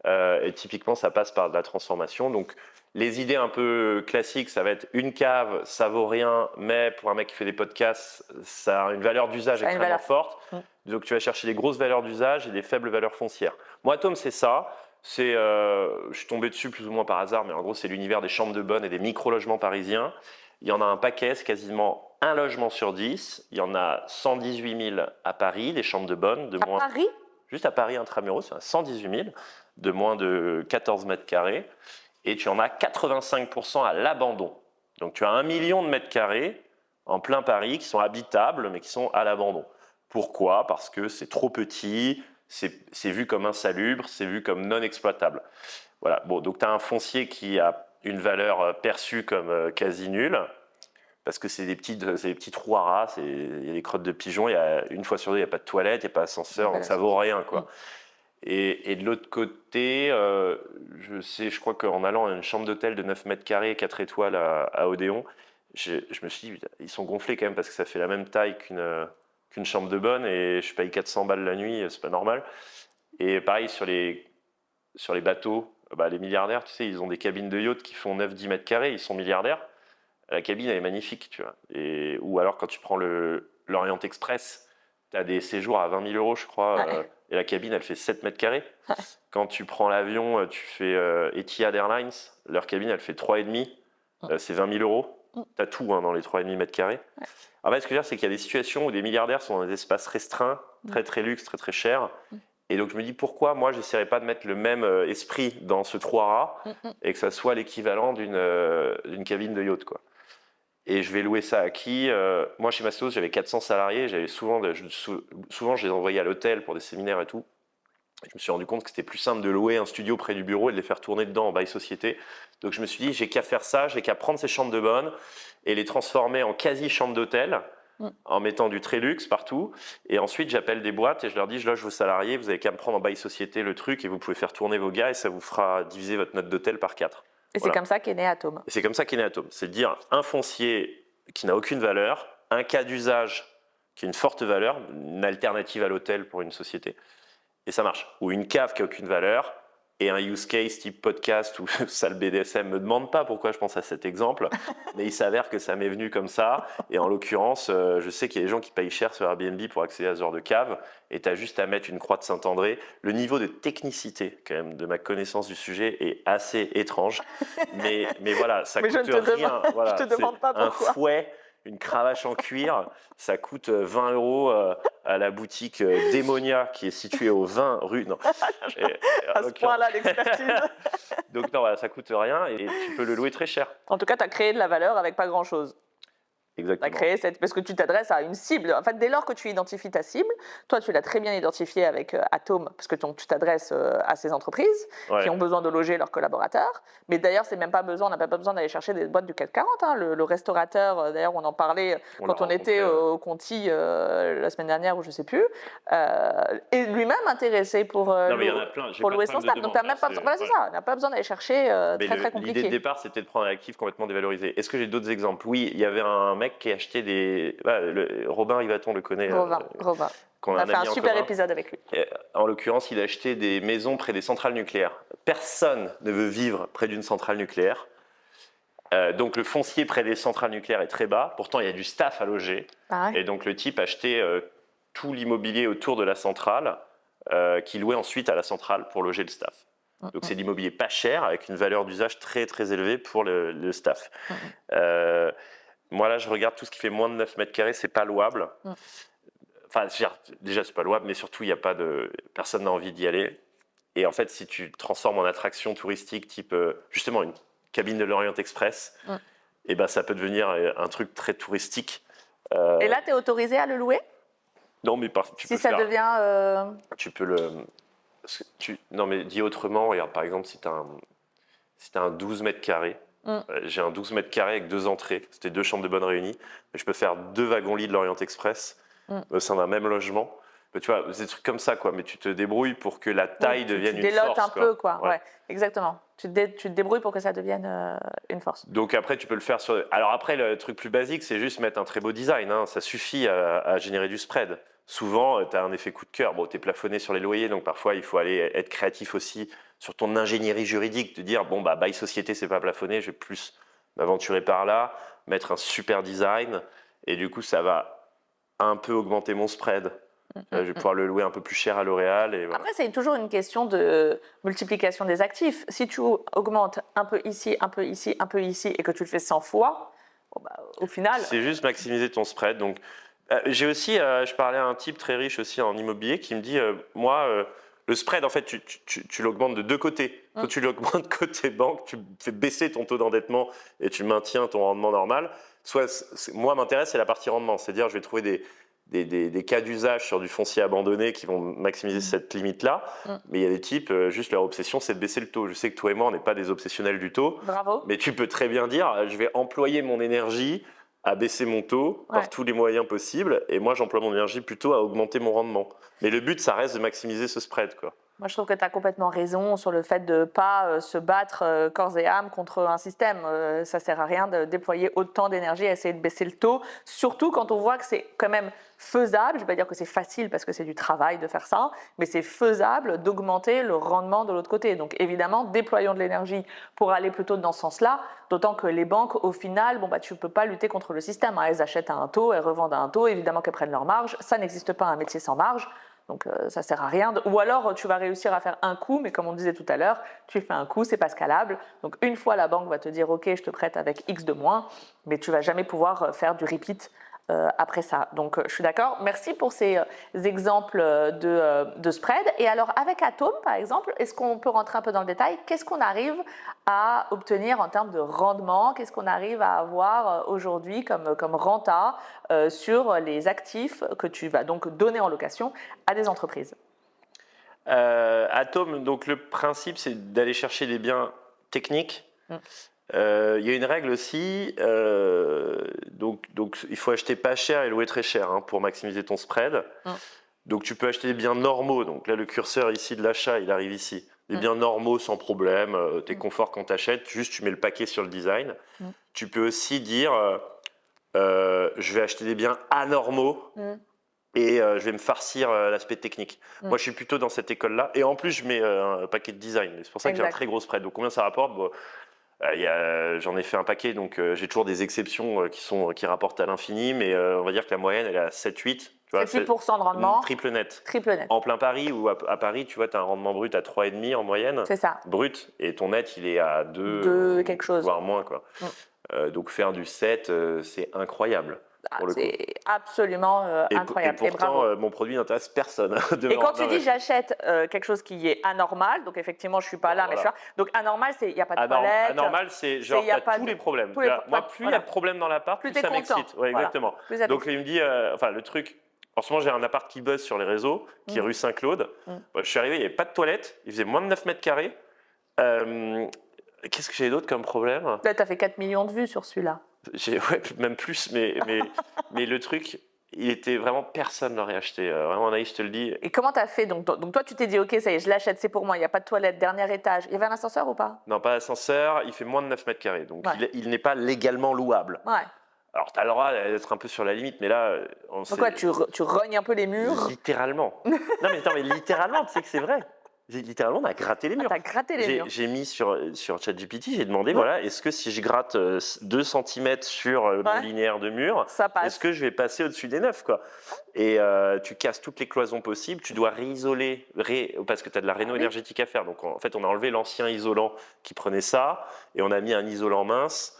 Et typiquement, ça passe par de la transformation. Donc, les idées un peu classiques, ça va être une cave, ça vaut rien, mais pour un mec qui fait des podcasts, ça a une valeur d'usage extrêmement forte. Donc, tu vas chercher des grosses valeurs d'usage et des faibles valeurs foncières. Moi, Atome, c'est ça. Je suis tombé dessus plus ou moins par hasard, mais en gros, c'est l'univers des chambres de bonne et des micro-logements parisiens. Il y en a un paquet, c'est quasiment un logement sur 10. Il y en a 118 000 à Paris, des chambres de bonne. Paris ? Juste à Paris intramuros, il y en a 118 000 de moins de 14 mètres carrés. Et tu en as 85% à l'abandon. Donc tu as 1 million de mètres carrés en plein Paris qui sont habitables, mais qui sont à l'abandon. Pourquoi? Parce que c'est trop petit, c'est vu comme insalubre, c'est vu comme non exploitable. Voilà. Bon, donc tu as un foncier qui a une valeur perçue comme quasi nulle, parce que c'est des petits trous à rats, il y a des crottes de pigeons, une fois sur 2, il n'y a pas de toilette, il n'y a pas d'ascenseur, donc ça vaut rien, quoi. Et de l'autre côté, je crois qu'en allant à une chambre d'hôtel de 9 mètres carrés, 4 étoiles à Odéon, je me suis dit, ils sont gonflés quand même parce que ça fait la même taille qu'une chambre de bonne et je paye 400 balles la nuit, c'est pas normal. Et pareil, sur les sur les bateaux, les milliardaires, tu sais, ils ont des cabines de yacht qui font 9-10 mètres carrés, ils sont milliardaires. La cabine, elle est magnifique, tu vois. Ou alors, quand tu prends l'Orient Express, tu as des séjours à 20 000 euros, je crois, et la cabine, elle fait 7 mètres carrés. Quand tu prends l'avion, tu fais Etihad Airlines, leur cabine, elle fait 3,5, c'est 20 000 euros. Tu as tout dans les 3,5 mètres carrés. En fait, ce que je veux dire, c'est qu'il y a des situations où des milliardaires sont dans des espaces restreints, très très luxe, très très chers. Et donc, je me dis, pourquoi moi, je n'essaierais pas de mettre le même esprit dans ce trou à rats et que ça soit l'équivalent d'une cabine de yacht, quoi. Et je vais louer ça à qui? Moi, chez Mastos, j'avais 400 salariés. J'avais souvent, je les envoyais à l'hôtel pour des séminaires et tout. Et je me suis rendu compte que c'était plus simple de louer un studio près du bureau et de les faire tourner dedans en bail société. Donc, je me suis dit, j'ai qu'à faire ça, j'ai qu'à prendre ces chambres de bonne et les transformer en quasi-chambre d'hôtel en mettant du très luxe partout. Et ensuite, j'appelle des boîtes et je leur dis, je loge vos salariés, vous avez qu'à me prendre en bail société le truc et vous pouvez faire tourner vos gars et ça vous fera diviser votre note d'hôtel par 4. Et c'est comme ça qu'est né Atome. Et c'est comme ça qu'est né Atome. C'est de dire un foncier qui n'a aucune valeur, un cas d'usage qui a une forte valeur, une alternative à l'hôtel pour une société, et ça marche. Ou une cave qui n'a aucune valeur, et un use case type podcast ou salle BDSM. Me demande pas pourquoi je pense à cet exemple, mais il s'avère que ça m'est venu comme ça. Et en l'occurrence, je sais qu'il y a des gens qui payent cher sur Airbnb pour accéder à ce genre de cave, et tu as juste à mettre une croix de Saint-André. Le niveau de technicité, quand même, de ma connaissance du sujet est assez étrange. Mais voilà, ça coûte rien. Voilà, je te demande pas pourquoi. Un fouet, une cravache en cuir, ça coûte 20 euros à la boutique Démonia qui est située au 20 rue. Non. À ce point-là, l'expertise. Donc non, voilà, ça coûte rien et tu peux le louer très cher. En tout cas, tu as créé de la valeur avec pas grand-chose. Exactement. Tu as créé parce que tu t'adresses à une cible. En fait, dès lors que tu identifies ta cible, toi, tu l'as très bien identifié avec Atome, parce que tu t'adresses à ces entreprises qui ont besoin de loger leurs collaborateurs. Mais d'ailleurs, on n'a pas besoin d'aller chercher des boîtes du CAC 40. Hein. Le restaurateur, d'ailleurs, on en parlait quand on était au Conti la semaine dernière, ou je ne sais plus, est lui-même intéressé pour louer son staff. Donc, tu n'as même pas besoin, voilà, c'est ça, on n'a pas besoin d'aller chercher très compliqué. L'idée de départ, c'était de prendre un actif complètement dévalorisé. Est-ce que j'ai d'autres exemples? Oui, il y avait un mec qui a acheté des... Robin Rivaton le connaît. Robin. On a fait un super épisode avec lui. En l'occurrence, il a acheté des maisons près des centrales nucléaires. Personne ne veut vivre près d'une centrale nucléaire. Donc le foncier près des centrales nucléaires est très bas. Pourtant, il y a du staff à loger. Et donc le type achetait tout l'immobilier autour de la centrale qu'il louait ensuite à la centrale pour loger le staff. Donc c'est de l'immobilier pas cher avec une valeur d'usage très très élevée pour le staff. Moi là, je regarde tout ce qui fait moins de 9 mètres carrés, c'est pas louable. Enfin, déjà, c'est pas louable, mais surtout, personne n'a envie d'y aller. Et en fait, si tu te transformes en attraction touristique, type justement une cabine de l'Orient Express, et ben, ça peut devenir un truc très touristique. Et là, tu es autorisé à le louer? Non, mais si ça devient. Tu peux le. Non, mais dit autrement, regarde, par exemple, si tu as un 12 mètres carrés, j'ai un 12 mètres carrés avec 2 entrées, c'était 2 chambres de bonne réunies, mais je peux faire 2 wagons-lits de l'Orient Express au sein d'un même logement. Mais tu vois, c'est des trucs comme ça, quoi. Mais tu te débrouilles pour que la taille devienne une force. Tu délotes un peu, quoi. Ouais, exactement. Tu te débrouilles pour que ça devienne une force. Donc après, tu peux le faire sur... Alors après, le truc plus basique, c'est juste mettre un très beau design. Hein. Ça suffit à générer du spread. Souvent, tu as un effet coup de cœur. Bon, tu es plafonné sur les loyers, donc parfois, il faut aller être créatif aussi sur ton ingénierie juridique, te dire, bon, bail société, c'est pas plafonné, je vais plus m'aventurer par là, mettre un super design, et du coup, ça va un peu augmenter mon spread. Je vais pouvoir le louer un peu plus cher à L'Oréal. Et voilà. Après, c'est toujours une question de multiplication des actifs. Si tu augmentes un peu ici, un peu ici, un peu ici, et que tu le fais 100 fois, au final... C'est juste maximiser ton spread. Donc, j'ai aussi, je parlais à un type très riche aussi en immobilier qui me dit, moi, le spread, en fait, tu l'augmentes de 2 côtés. Soit tu l'augmentes côté banque, tu fais baisser ton taux d'endettement et tu maintiens ton rendement normal. Soit, moi, m'intéresse, c'est la partie rendement. C'est-à-dire, je vais trouver des cas d'usage sur du foncier abandonné qui vont maximiser cette limite-là. Mais il y a des types, juste leur obsession, c'est de baisser le taux. Je sais que toi et moi, on n'est pas des obsessionnels du taux. Bravo. Mais tu peux très bien dire, je vais employer mon énergie à baisser mon taux par tous les moyens possibles. Et moi, j'emploie mon énergie plutôt à augmenter mon rendement. Mais le but, ça reste de maximiser ce spread, quoi. Moi, je trouve que tu as complètement raison sur le fait de ne pas se battre corps et âme contre un système. Ça ne sert à rien de déployer autant d'énergie à essayer de baisser le taux, surtout quand on voit que c'est quand même faisable. Je ne vais pas dire que c'est facile parce que c'est du travail de faire ça, mais c'est faisable d'augmenter le rendement de l'autre côté. Donc évidemment, déployons de l'énergie pour aller plutôt dans ce sens-là, d'autant que les banques, au final, tu ne peux pas lutter contre le système. Elles achètent à un taux, elles revendent à un taux, évidemment qu'elles prennent leur marge. Ça n'existe pas un métier sans marge. Donc ça ne sert à rien. Ou alors tu vas réussir à faire un coup, mais comme on disait tout à l'heure, tu fais un coup, c'est pas scalable. Donc une fois la banque va te dire ok, je te prête avec X de moins, mais tu vas jamais pouvoir faire du repeat après ça. Donc je suis d'accord. Merci pour ces exemples de spread. Et alors avec Atom par exemple, est-ce qu'on peut rentrer un peu dans le détail? Qu'est-ce qu'on arrive à obtenir en termes de rendement? Qu'est-ce qu'on arrive à avoir aujourd'hui comme renta sur les actifs que tu vas donc donner en location à des entreprises? Atom, donc le principe, c'est d'aller chercher des biens techniques. Il y a une règle aussi, donc il faut acheter pas cher et louer très cher pour maximiser ton spread. Donc tu peux acheter des biens normaux, donc là le curseur ici de l'achat, il arrive ici. Des biens normaux sans problème, t'es confort quand t'achètes, juste tu mets le paquet sur le design. Tu peux aussi dire, je vais acheter des biens anormaux. Et je vais me farcir l'aspect technique. Moi, je suis plutôt dans cette école-là. Et en plus, je mets un paquet de design. C'est pour ça que j'ai un très gros spread. Donc, combien ça rapporte? J'en ai fait un paquet. Donc, j'ai toujours des exceptions qui rapportent à l'infini. Mais on va dire que la moyenne, elle est à 7-8. 7-8% de rendement. Triple net. Triple net. En plein Paris ou à Paris, tu vois, tu as un rendement brut à 3,5 en moyenne. C'est ça. Brut. Et ton net, il est à 2 quelque chose. Voire moins, quoi. Donc, faire du 7, c'est incroyable. C'est absolument incroyable. Et pourtant, mon produit n'intéresse personne. Et quand tu dis j'achète quelque chose qui est anormal, donc effectivement je ne suis pas là, mais je suis là. Donc anormal, c'est il n'y a pas de toilette. Anormal, c'est genre tu as tous les problèmes. Moi, plus il y a de problèmes dans l'appart, plus ça m'excite. Ouais, exactement. Donc il me dit, le truc, en ce moment j'ai un appart qui buzz sur les réseaux, qui est rue Saint-Claude. Je suis arrivé, il n'y avait pas de toilette, il faisait moins de 9 mètres carrés. Qu'est-ce que j'ai d'autre comme problème? Tu as fait 4 millions de vues sur celui-là. Ouais, même plus, mais le truc, il était vraiment, personne l'aurait acheté. Vraiment, Anaïs, je te le dis. Et comment tu as fait donc toi, tu t'es dit, ok, ça y est, je l'achète, c'est pour moi, il n'y a pas de toilette, dernier étage. Il y avait un ascenseur ou pas? Non, pas d'ascenseur, il fait moins de 9 mètres carrés, donc il n'est pas légalement louable. Ouais. Alors, tu as le droit d'être un peu sur la limite, mais là… Donc quoi, tu rognes un peu les murs? Littéralement. Non, mais littéralement, tu sais que c'est vrai. Littéralement, on a gratté les murs. T'as gratté les murs. J'ai mis sur ChatGPT, j'ai demandé, voilà, est-ce que si je gratte 2 cm sur mon linéaire de mur, est-ce que je vais passer au-dessus des 9, quoi? Et tu casses toutes les cloisons possibles, tu dois réisoler, parce que tu as de la réno énergétique à faire. Donc en fait, on a enlevé l'ancien isolant qui prenait ça, et on a mis un isolant mince.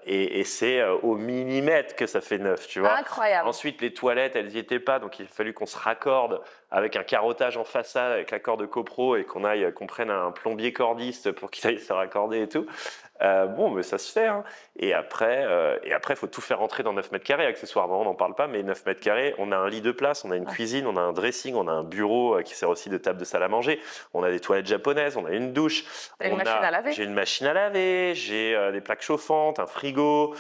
Et c'est au millimètre que ça fait 9, tu vois. Incroyable. Ensuite, les toilettes, elles n'y étaient pas, donc il a fallu qu'on se raccorde avec un carottage en façade, avec l'accord de copro, et qu'on prenne un plombier cordiste pour qu'il aille se raccorder et tout. Bon, mais ça se fait. Et après, il faut tout faire rentrer dans 9 mètres carrés. Accessoirement, on n'en parle pas, mais 9 mètres carrés, on a un lit de place, on a une cuisine, on a un dressing, on a un bureau qui sert aussi de table de salle à manger, on a des toilettes japonaises, on a une douche. J'ai une machine à laver, j'ai des plaques chauffantes, un frigo,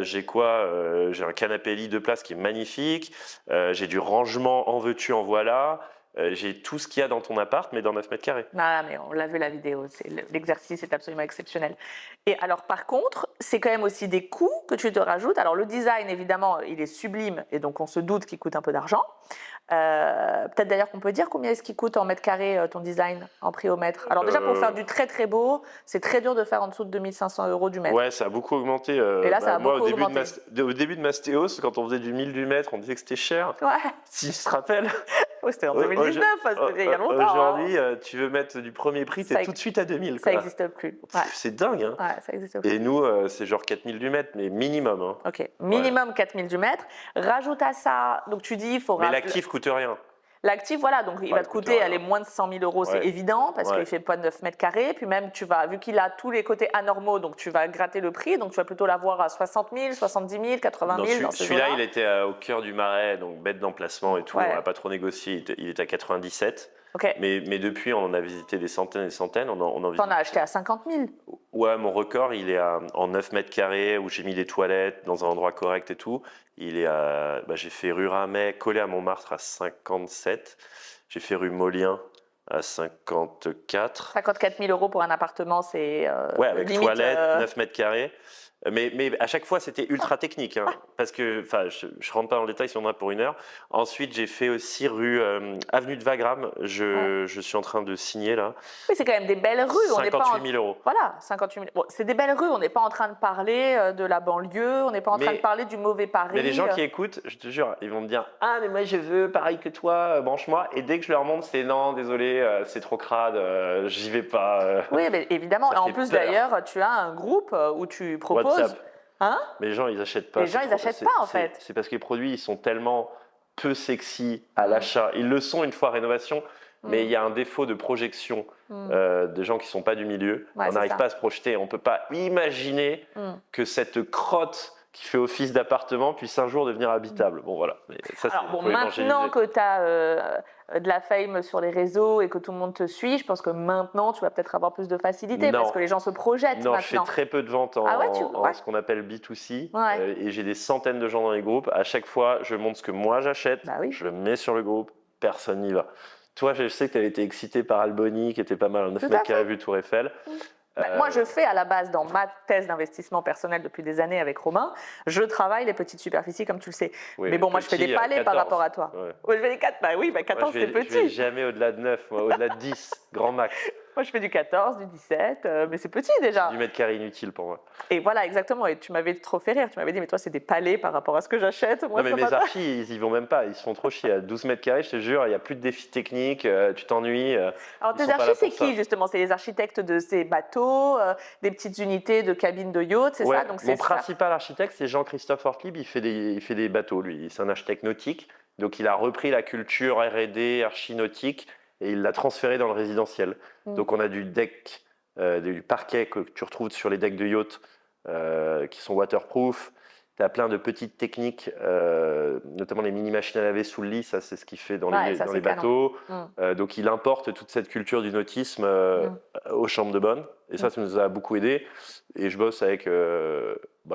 j'ai un canapé lit de place qui est magnifique, j'ai du rangement en veux-tu, en voilà. J'ai tout ce qu'il y a dans ton appart, mais dans 9 mètres carrés. Non, mais on l'a vu la vidéo, l'exercice est absolument exceptionnel. Et alors par contre, c'est quand même aussi des coûts que tu te rajoutes. Alors le design, évidemment, il est sublime, et donc on se doute qu'il coûte un peu d'argent. Peut-être d'ailleurs qu'on peut dire combien est-ce qu'il coûte en mètre carré ton design en prix au mètre. Alors déjà pour faire du très très beau, c'est très dur de faire en dessous de 2500 € du mètre. Ouais, ça a beaucoup augmenté. Et là, ça a beaucoup augmenté. Au début de Mastéos, quand on faisait du 1000 du mètre, on disait que c'était cher. Ouais. Si tu te rappelles. Oui, c'était en 2019, c'était il y a longtemps. Aujourd'hui, tu veux mettre du premier prix, tu es tout de suite à 2000. Ça n'existe plus. Ouais. C'est dingue. Hein. Ouais, ça n'existe plus. Et nous, c'est genre 4000 du mètre, mais minimum. Hein. Ok, minimum 4000 du mètre. Rajoute à ça, donc tu dis, il faut… Mais l'actif coûte rien. L'actif, voilà, donc il va te coûter moins de 100 000 €, c'est évident, parce qu'il ne fait pas 9 mètres carrés. Puis même, vu qu'il a tous les côtés anormaux, donc tu vas gratter le prix, donc tu vas plutôt l'avoir à 60 000, 70 000, 80 000. Celui-là, il était au cœur du marais, donc bête d'emplacement et tout. On n'a pas trop négocié, il était à 97. Okay. Mais depuis, on en a visité des centaines et des centaines. T'en as acheté à 50 000? Ouais, mon record, il est en 9 mètres carrés, où j'ai mis des toilettes dans un endroit correct et tout. Il est j'ai fait rue Ramet, collé à Montmartre, à 57. J'ai fait rue Molien, à 54. 54 000 euros pour un appartement, c'est Ouais, avec limite, toilette, 9 mètres carrés. Mais à chaque fois, c'était ultra technique, hein, parce que, enfin, je rentre pas dans le détail si on en a pour 1 heure. Ensuite, j'ai fait aussi rue avenue de Wagram. Je suis en train de signer là. Oui, c'est quand même des belles rues. On n'est pas 58 000 euros. Voilà, 58 000. Bon, c'est des belles rues. On n'est pas en train de parler de la banlieue. On n'est pas en train de parler du mauvais Paris. Mais les gens qui écoutent, je te jure, ils vont me dire « Ah, mais moi, je veux pareil que toi, branche-moi ». Et dès que je leur montre, c'est « Non, désolé, c'est trop crade, j'y vais pas ». Oui, mais évidemment. Et en plus, peur. d'ailleurs, tu as un groupe où tu proposes… WhatsApp. Hein? Mais les gens, ils achètent pas. Les gens, ils n'achètent pas, en fait. C'est parce que les produits, ils sont tellement peu sexy à l'achat. Ils le sont une fois rénovation, mais il y a un défaut de projection des gens qui ne sont pas du milieu. Ouais, on n'arrive ça. pas à se projeter. On ne peut pas imaginer que cette crotte qui fait office d'appartement puisse un jour devenir habitable. Bon, voilà. Mais ça, Alors, bon, faut maintenant que tu as de la fame sur les réseaux et que tout le monde te suit, je pense que maintenant, tu vas peut-être avoir plus de facilité parce que les gens se projettent non, maintenant. je fais très peu de ventes en ce qu'on appelle B2C et j'ai des centaines de gens dans les groupes. À chaque fois, je montre ce que moi j'achète, je le mets sur le groupe, personne n'y va. Toi, je sais que tu avais été excité par Alboni, qui était pas mal, 9 mètres carrés vue Tour Eiffel. Moi, je fais à la base, dans ma thèse d'investissement personnel depuis des années avec Romain, je travaille les petites superficies, comme tu le sais. Oui, mais bon, moi, je fais des palais par rapport à toi. Ouais. Je fais des 4, 14, c'est petit. Je vais jamais au-delà de 9, moi, au-delà de 10, grand max. Moi, je fais du 14, du 17, mais c'est petit déjà. Du mètre carré inutile pour moi. Et voilà, exactement. Et tu m'avais trop fait rire. Tu m'avais dit, mais toi, c'est des palais par rapport à ce que j'achète. Non, mais mes archis, ils y vont même pas. Ils se font trop chier. À 12 mètres carrés, je te jure, il n'y a plus de défis techniques, tu t'ennuies. Alors, tes archis, c'est qui justement? C'est les architectes de ces bateaux, des petites unités de cabines de yacht, c'est ça? Donc, mon principal architecte, c'est Jean-Christophe Ortlieb. Il fait des bateaux, lui. C'est un architecte nautique. Donc, il a repris la culture R&D, archi-nautique, et il l'a transféré dans le résidentiel. Donc, on a du deck, du parquet que tu retrouves sur les decks de yacht qui sont waterproof. Tu as plein de petites techniques, notamment les mini-machines à laver sous le lit. Ça, c'est ce qu'il fait dans les bateaux. Donc, il importe toute cette culture du nautisme aux chambres de bonne. Et ça nous a beaucoup aidé. Et je bosse avec…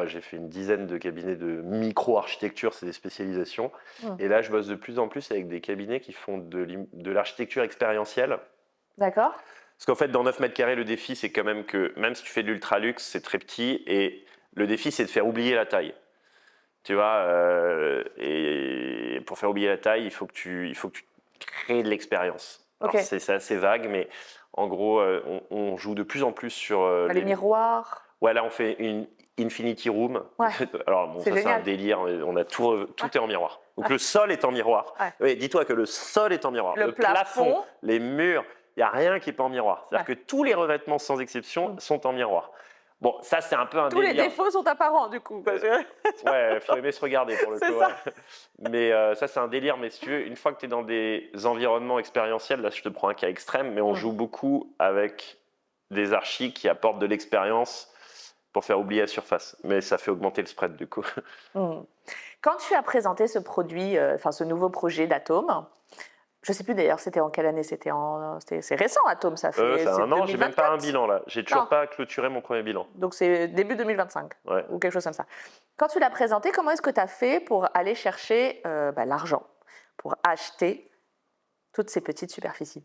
j'ai fait une dizaine de cabinets de micro-architecture, c'est des spécialisations. Et là, je bosse de plus en plus avec des cabinets qui font de l'architecture expérientielle. D'accord. Parce qu'en fait, dans 9 mètres carrés, le défi, c'est quand même que, même si tu fais de l'ultra-luxe, c'est très petit. Et le défi, c'est de faire oublier la taille. Tu vois, et pour faire oublier la taille, il faut que tu crées de l'expérience. Okay. C'est assez vague, mais en gros, on joue de plus en plus sur… les miroirs. Ouais, là, on fait une Infinity Room. Ouais. Alors, bon, ça, c'est un délire. On a tout est en miroir. Donc, le sol est en miroir. Ouais, dis-toi que le sol est en miroir. Le plafond, les murs, il n'y a rien qui n'est pas en miroir. C'est-à-dire que tous les revêtements, sans exception, sont en miroir. Bon, ça, c'est un peu un délire. Tous les défauts sont apparents, du coup. Ouais, il faut aimer se regarder, pour le coup. Ça. Ouais. Mais ça, c'est un délire. Mais si tu veux, une fois que tu es dans des environnements expérientiels, là, je te prends un cas extrême, mais on joue beaucoup avec des archis qui apportent de l'expérience pour faire oublier la surface. Mais ça fait augmenter le spread, du coup. Quand tu as présenté ce produit, ce nouveau projet d'Atome, je ne sais plus d'ailleurs, c'était en quelle année? C'est récent, Atome, ça fait… c'est un an, j'ai même pas un bilan là. J'ai toujours pas clôturé mon premier bilan. Donc c'est début 2025 ou quelque chose comme ça. Quand tu l'as présenté, comment est-ce que tu as fait pour aller chercher l'argent, pour acheter toutes ces petites superficies?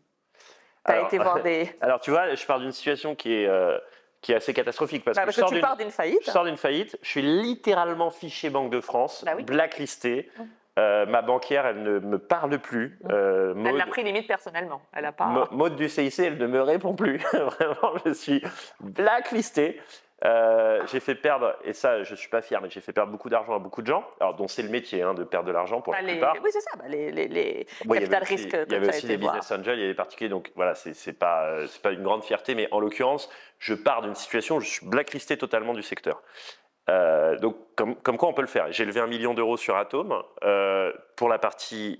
Tu as été voir des… Alors tu vois, je pars d'une situation qui est assez catastrophique parce que tu pars d'une faillite. Je sors d'une faillite, je suis littéralement fiché Banque de France, blacklisté. Ma banquière, elle ne me parle plus. Elle l'a pris limite personnellement. Elle a pas… Maud du CIC, elle ne me répond plus. Vraiment, je suis blacklisté. J'ai fait perdre, et ça, je ne suis pas fier, mais j'ai fait perdre beaucoup d'argent à beaucoup de gens, alors dont c'est le métier de perdre de l'argent pour la plupart. Oui, c'est ça, les capital risques. Il y avait aussi les business angels, il y avait les particuliers, donc voilà, c'est pas une grande fierté, mais en l'occurrence, je pars d'une situation où je suis blacklisté totalement du secteur. Donc, comme quoi on peut le faire. J'ai levé 1 million d'euros sur Atome pour la partie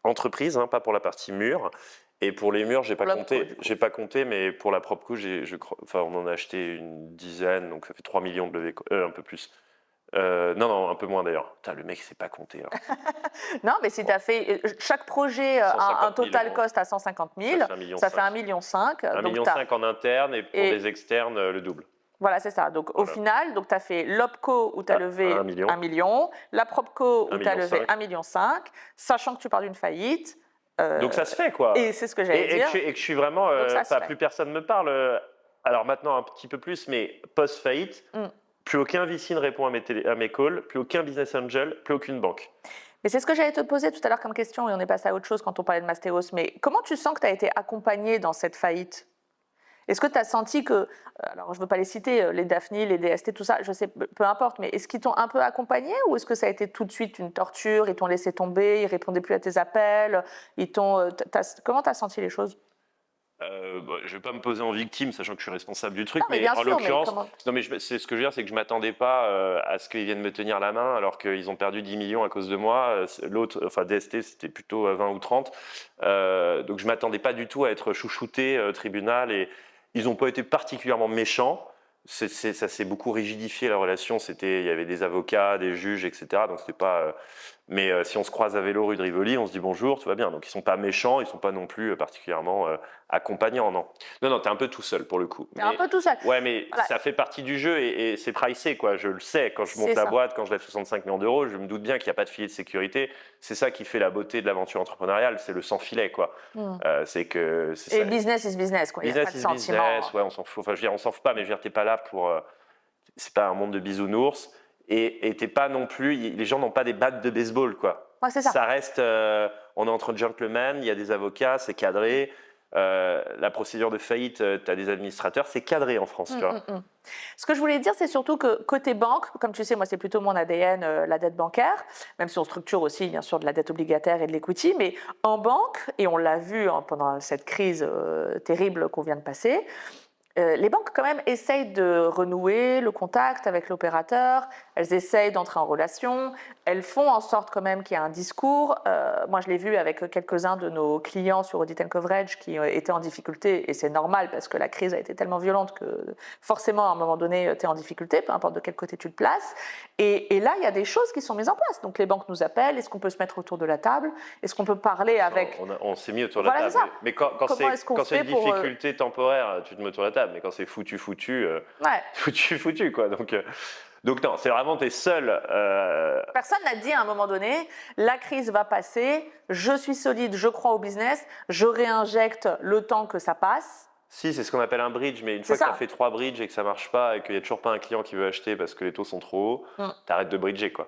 entreprise, pas pour la partie mur. Et pour les murs, j'ai pas compté, mais pour la propre on en a acheté une dizaine, donc ça fait 3 millions de levée, un peu plus. Non, un peu moins d'ailleurs. Putain, le mec, il sait pas compter. Non, mais si tu as fait… Chaque projet a un total cost à 150 000, ça fait 1,5 million. 1,5 million en interne et pour les externes, le double. Voilà, c'est ça. Donc, au final, tu as fait l'OPCO où tu as levé 1 million, la PropCo où tu as levé 1,5 million, sachant que tu pars d'une faillite. Donc ça se fait, quoi. Et c'est ce que j'allais dire. Et que je suis vraiment... plus personne me parle. Alors maintenant, un petit peu plus, mais post-faillite, plus aucun VC ne répond à mes calls, plus aucun business angel, plus aucune banque. Mais c'est ce que j'allais te poser tout à l'heure comme question, et on est passé à autre chose quand on parlait de Mastéos. Mais comment tu sens que tu as été accompagné dans cette faillite ? Est-ce que tu as senti que, alors je ne veux pas les citer, les Daphne, les DST, tout ça, je sais, peu importe, mais est-ce qu'ils t'ont un peu accompagné ou est-ce que ça a été tout de suite une torture, ils t'ont laissé tomber, ils ne répondaient plus à tes appels, comment tu as senti les choses ? Je ne vais pas me poser en victime, sachant que je suis responsable du truc, non, mais bien en sûr, l'occurrence, c'est ce que je veux dire, c'est que je ne m'attendais pas à ce qu'ils viennent me tenir la main, alors qu'ils ont perdu 10 millions à cause de moi. L'autre, enfin DST, c'était plutôt 20 ou 30. Donc je ne m'attendais pas du tout à être chouchouté au tribunal, et ils n'ont pas été particulièrement méchants. Ça s'est beaucoup rigidifié la relation. Il y avait des avocats, des juges, etc. Donc c'était pas. Mais si on se croise à vélo rue de Rivoli, on se dit bonjour, tout va bien. Donc ils sont pas méchants, ils sont pas non plus particulièrement accompagnants, non. Non, t'es un peu tout seul pour le coup. T'es un peu tout seul. Ouais, mais voilà. Ça fait partie du jeu et c'est pricé, quoi. Je le sais. Quand je monte la boîte, quand je lève 65 millions d'euros, je me doute bien qu'il n'y a pas de filet de sécurité. C'est ça qui fait la beauté de l'aventure entrepreneuriale, c'est le sans filet, quoi. C'est que. Et business is business, quoi. Business is business, ouais, on s'en fout. Enfin, je veux dire, on s'en fout pas, mais je veux dire, t'es pas là pour. C'est pas un monde de bisounours. Et t'es pas non plus. Les gens n'ont pas des battes de baseball, quoi. Ouais, c'est ça. Ça reste. On est entre gentlemen, il y a des avocats, c'est cadré. La procédure de faillite, tu as des administrateurs, c'est cadré en France. Tu vois. Ce que je voulais dire, c'est surtout que côté banque, comme tu sais, moi c'est plutôt mon ADN, la dette bancaire, même si on structure aussi bien sûr de la dette obligataire et de l'equity, mais en banque, et on l'a vu pendant cette crise terrible qu'on vient de passer, les banques quand même essayent de renouer le contact avec l'opérateur, elles essayent d'entrer en relation, elles font en sorte quand même qu'il y ait un discours. Moi je l'ai vu avec quelques-uns de nos clients sur Audit and Coverage qui étaient en difficulté, et c'est normal parce que la crise a été tellement violente que forcément à un moment donné tu es en difficulté, peu importe de quel côté tu te places. Et là il y a des choses qui sont mises en place. Donc les banques nous appellent, est-ce qu'on peut se mettre autour de la table? Est-ce qu'on peut parler avec... On s'est mis autour de la table. Mais quand c'est une difficulté temporaire, tu te mets autour de la table. Mais quand c'est foutu, quoi. Donc non, c'est vraiment t'es seul. Personne n'a dit à un moment donné, la crise va passer, je suis solide, je crois au business, je réinjecte le temps que ça passe. Si, c'est ce qu'on appelle un bridge, mais une fois que tu as fait 3 bridges et que ça marche pas et qu'il n'y a toujours pas un client qui veut acheter parce que les taux sont trop hauts, t'arrêtes de bridger, quoi.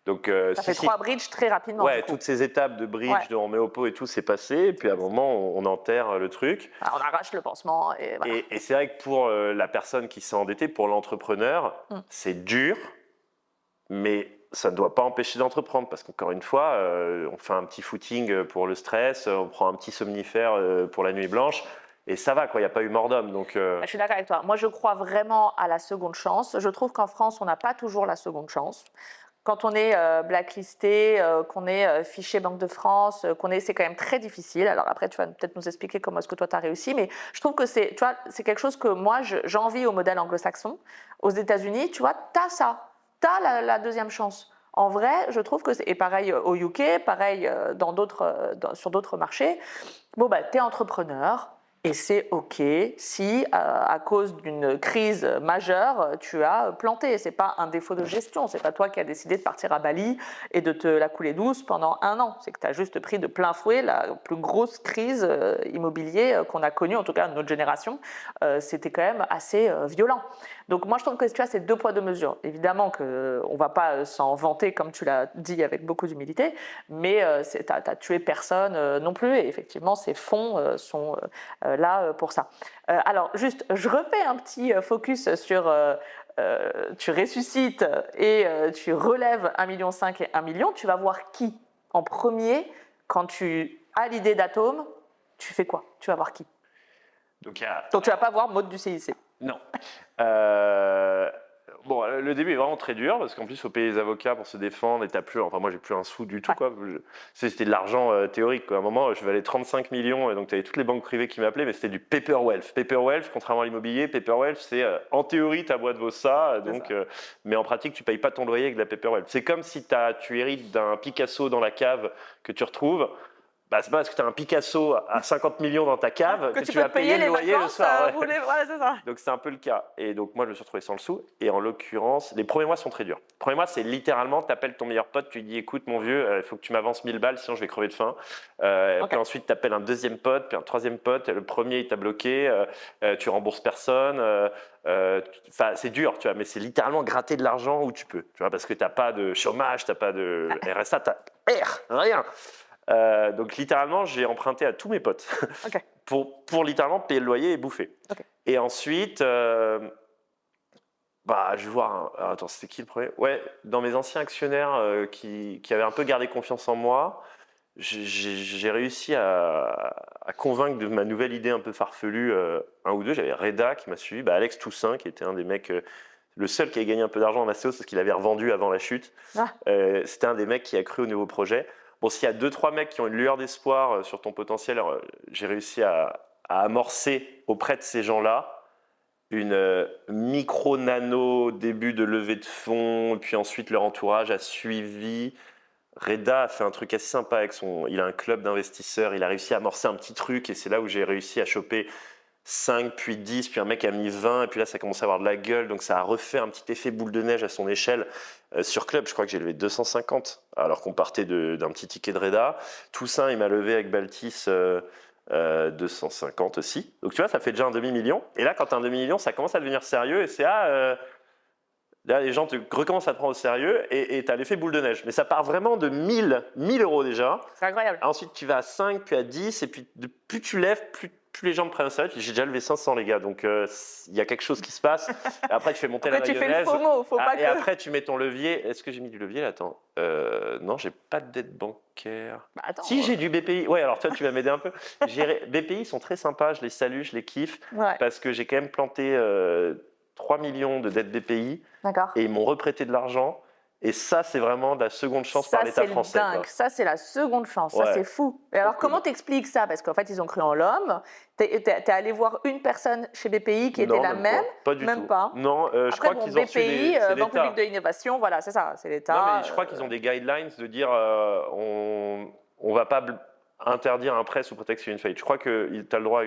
Donc, ça fait 3 bridges très rapidement. Ouais, toutes ces étapes de bridge, de on met au pot et tout, c'est passé. Et puis à un moment, on enterre le truc. Alors, on arrache le pansement. Et, voilà. Et c'est vrai que pour la personne qui s'est endettée, pour l'entrepreneur, c'est dur, mais ça ne doit pas empêcher d'entreprendre. Parce qu'encore une fois, on fait un petit footing pour le stress, on prend un petit somnifère pour la nuit blanche. Et ça va, quoi. Il n'y a pas eu mort d'homme. Donc, Je suis d'accord avec toi. Moi, je crois vraiment à la seconde chance. Je trouve qu'en France, on n'a pas toujours la seconde chance. Quand on est blacklisté, qu'on est fiché Banque de France, c'est quand même très difficile. Alors après, tu vas peut-être nous expliquer comment est-ce que toi, tu as réussi, mais je trouve que c'est quelque chose que moi, j'envie au modèle anglo-saxon. Aux États-Unis, tu vois, tu as ça. Tu as la deuxième chance. En vrai, je trouve que c'est... Et pareil au UK, pareil sur d'autres marchés. Bon, bah, tu es entrepreneur. Et c'est OK si, à cause d'une crise majeure, tu as planté. Ce n'est pas un défaut de gestion. Ce n'est pas toi qui as décidé de partir à Bali et de te la couler douce pendant 1 an. C'est que tu as juste pris de plein fouet la plus grosse crise immobilière qu'on a connue, en tout cas notre génération. C'était quand même assez violent. Donc moi, je trouve que tu vois, c'est 2 poids 2 mesures. Évidemment qu'on ne va pas s'en vanter, comme tu l'as dit avec beaucoup d'humilité, mais tu n'as tué personne non plus. Et effectivement, ces fonds sont... là pour ça. Alors juste, je refais un petit focus sur tu ressuscites et tu relèves 1,5 million et 1 million, tu vas voir qui en premier quand tu as l'idée d'Atome, tu fais quoi? Tu vas voir qui? Donc tu vas pas voir Maud du CIC. Non. Bon, le début est vraiment très dur parce qu'en plus, il faut payer les avocats pour se défendre et t'as plus. Enfin, moi, j'ai plus un sou du tout, quoi. C'était de l'argent théorique, quoi. À un moment, je valais 35 millions et donc tu avais toutes les banques privées qui m'appelaient, mais c'était du paper wealth. Paper wealth, contrairement à l'immobilier, paper wealth, c'est en théorie, ta boîte vaut ça, donc, mais en pratique, tu payes pas ton loyer avec de la paper wealth. C'est comme si tu hérites d'un Picasso dans la cave que tu retrouves. Bah, c'est pas parce que tu as un Picasso à 50 millions dans ta cave que tu peux vas te payer payer le les loyer le vacances, soir. Ouais. voilà, c'est ça. Donc c'est un peu le cas. Et donc moi je me suis retrouvé sans le sou. Et en l'occurrence, les premiers mois sont très durs. Les premiers mois, c'est littéralement, tu appelles ton meilleur pote, tu lui dis écoute mon vieux, il faut que tu m'avances 1000 balles sinon je vais crever de faim. Ok. Puis ensuite tu appelles un deuxième pote, puis un troisième pote. Le premier il t'a bloqué, tu rembourses personne. C'est dur, tu vois, mais c'est littéralement gratter de l'argent où tu peux. Tu vois, parce que tu n'as pas de chômage, tu n'as pas de RSA, tu n'as rien. Donc littéralement, j'ai emprunté à tous mes potes Ok. pour littéralement payer le loyer et bouffer. Ok. Et ensuite, je vais voir. Alors, attends, c'était qui le premier? Ouais, dans mes anciens actionnaires qui avaient un peu gardé confiance en moi, j'ai réussi à convaincre de ma nouvelle idée un peu farfelue un ou deux. J'avais Reda qui m'a suivi, Alex Toussaint qui était un des mecs, le seul qui a gagné un peu d'argent en Masséos parce qu'il avait revendu avant la chute. Ah. C'était un des mecs qui a cru au nouveau projet. Bon, s'il y a 2-3 mecs qui ont une lueur d'espoir sur ton potentiel, j'ai réussi à amorcer auprès de ces gens-là une micro-nano début de levée de fonds, puis ensuite leur entourage a suivi. Reda a fait un truc assez sympa avec il a un club d'investisseurs, il a réussi à amorcer un petit truc et c'est là où j'ai réussi à choper 5, puis 10, puis un mec a mis 20, et puis là ça commence à avoir de la gueule, donc ça a refait un petit effet boule de neige à son échelle. Sur Club, je crois que j'ai levé 250, alors qu'on partait d'un petit ticket de Reda. Toussaint, il m'a levé avec Baltis 250 aussi. Donc tu vois, ça fait déjà un demi-million. Et là, quand tu as un demi-million, ça commence à devenir sérieux, et c'est là, les gens recommencent à te prendre au sérieux, et tu as l'effet boule de neige. Mais ça part vraiment de 1000 euros déjà. C'est incroyable. Ensuite, tu vas à 5, puis à 10, et puis plus tu lèves, plus les gens te prennent au sérieux. J'ai déjà levé 500, les gars, donc il y a quelque chose qui se passe. Et après, tu fais monter la Après, tu fais le mayonnaise. FOMO, faut pas Et que... après, tu mets ton levier. Est-ce que j'ai mis du levier là? Attends. Non, j'ai pas de dette bancaire. Bah, attends, Si, j'ai du BPI. Ouais, alors toi, tu vas m'aider un peu. BPI, ils sont très sympas, je les salue, je les kiffe, Ouais, parce que j'ai quand même planté 3 millions de dettes BPI d'accord. et ils m'ont reprêté de l'argent. Et ça, c'est vraiment de la seconde chance Ça, par l'État c'est français. dingue. Quoi. Ça, c'est la seconde chance. Ouais. Ça, c'est fou. Et alors, cool. comment t'expliques ça? Parce qu'en fait, ils ont cru en l'homme. T'es allé voir une personne chez BPI qui était la même? Pas du Même tout. pas. Non, je Après, crois bon, qu'ils ont reçu BPI, c'est Banque l'État. publique de l'innovation, voilà, c'est ça, c'est l'État. Non, mais je crois qu'ils ont des guidelines de dire on va pas interdire un prêt sous prétexte qu'il y a une faillite. Je crois que tu as le droit à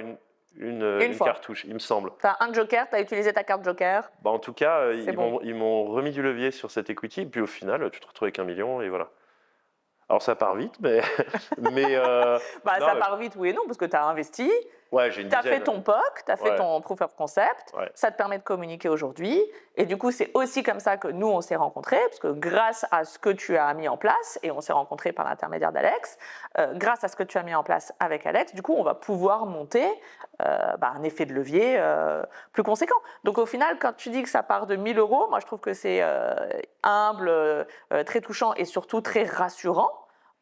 une fois. cartouche, il me semble. T'as un joker, t'as utilisé ta carte joker. En tout cas, C'est bon. ils m'ont remis du levier sur cette equity, et puis au final, tu te retrouves avec 1 million, et voilà. Alors ça part vite, mais. Ça part vite, oui et non, parce que t'as investi. Ouais, j'ai une Tu as dizaine. fait ton POC, tu as fait Ouais. ton Proof of Concept, Ouais. ça te permet de communiquer aujourd'hui. Et du coup, c'est aussi comme ça que nous, on s'est rencontrés, parce que grâce à ce que tu as mis en place, et on s'est rencontrés par l'intermédiaire d'Alex, grâce à ce que tu as mis en place avec Alex, du coup, on va pouvoir monter un effet de levier plus conséquent. Donc au final, quand tu dis que ça part de 1000 euros, moi je trouve que c'est humble, très touchant et surtout très rassurant.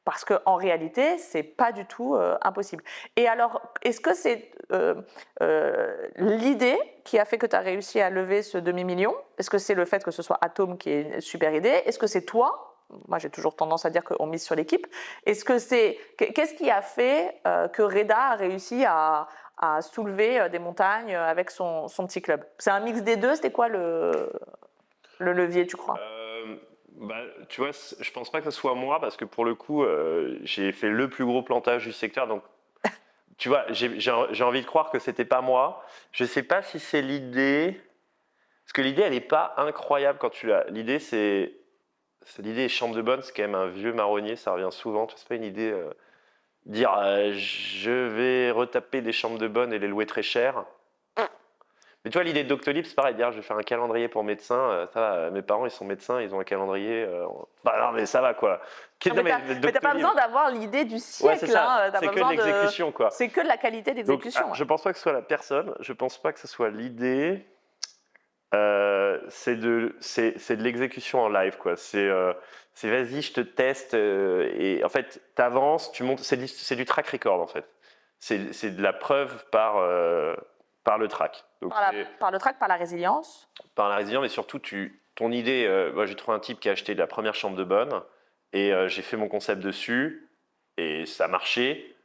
Parce qu'en réalité, ce n'est pas du tout impossible. Et alors, est-ce que c'est l'idée qui a fait que tu as réussi à lever ce demi-million? Est-ce que c'est le fait que ce soit Atom qui est une super idée? Est-ce que c'est toi? Moi, j'ai toujours tendance à dire qu'on mise sur l'équipe. Qu'est-ce qui a fait que Reda a réussi à soulever des montagnes avec son petit club? C'est un mix des deux? C'était quoi le levier, tu crois? Tu vois, je pense pas que ce soit moi parce que pour le coup, j'ai fait le plus gros plantage du secteur. Donc, tu vois, j'ai envie de croire que c'était pas moi. Je sais pas si c'est l'idée, parce que l'idée, elle est pas incroyable quand tu l'as. L'idée, c'est l'idée chambre de bonne. C'est quand même un vieux marronnier, ça revient souvent. C'est pas une idée dire je vais retaper des chambres de bonne et les louer très cher. Mais tu vois, l'idée de Doctolib, c'est pareil, dire je vais faire un calendrier pour médecins, ça va, mes parents ils sont médecins, ils ont un calendrier, non mais ça va quoi. Mais t'as pas besoin d'avoir l'idée du siècle, ouais, c'est ça. C'est que de l'exécution quoi. C'est que de la qualité d'exécution. Je pense pas que ce soit la personne, je pense pas que ce soit l'idée, c'est de l'exécution en live quoi. C'est vas-y, je te teste, et en fait t'avances, tu montes, c'est du track record en fait. C'est de la preuve par le track. Donc par le track, par la résilience. Par la résilience, mais surtout, ton idée, moi j'ai trouvé un type qui a acheté la première chambre de bonne, et j'ai fait mon concept dessus, et ça a marché,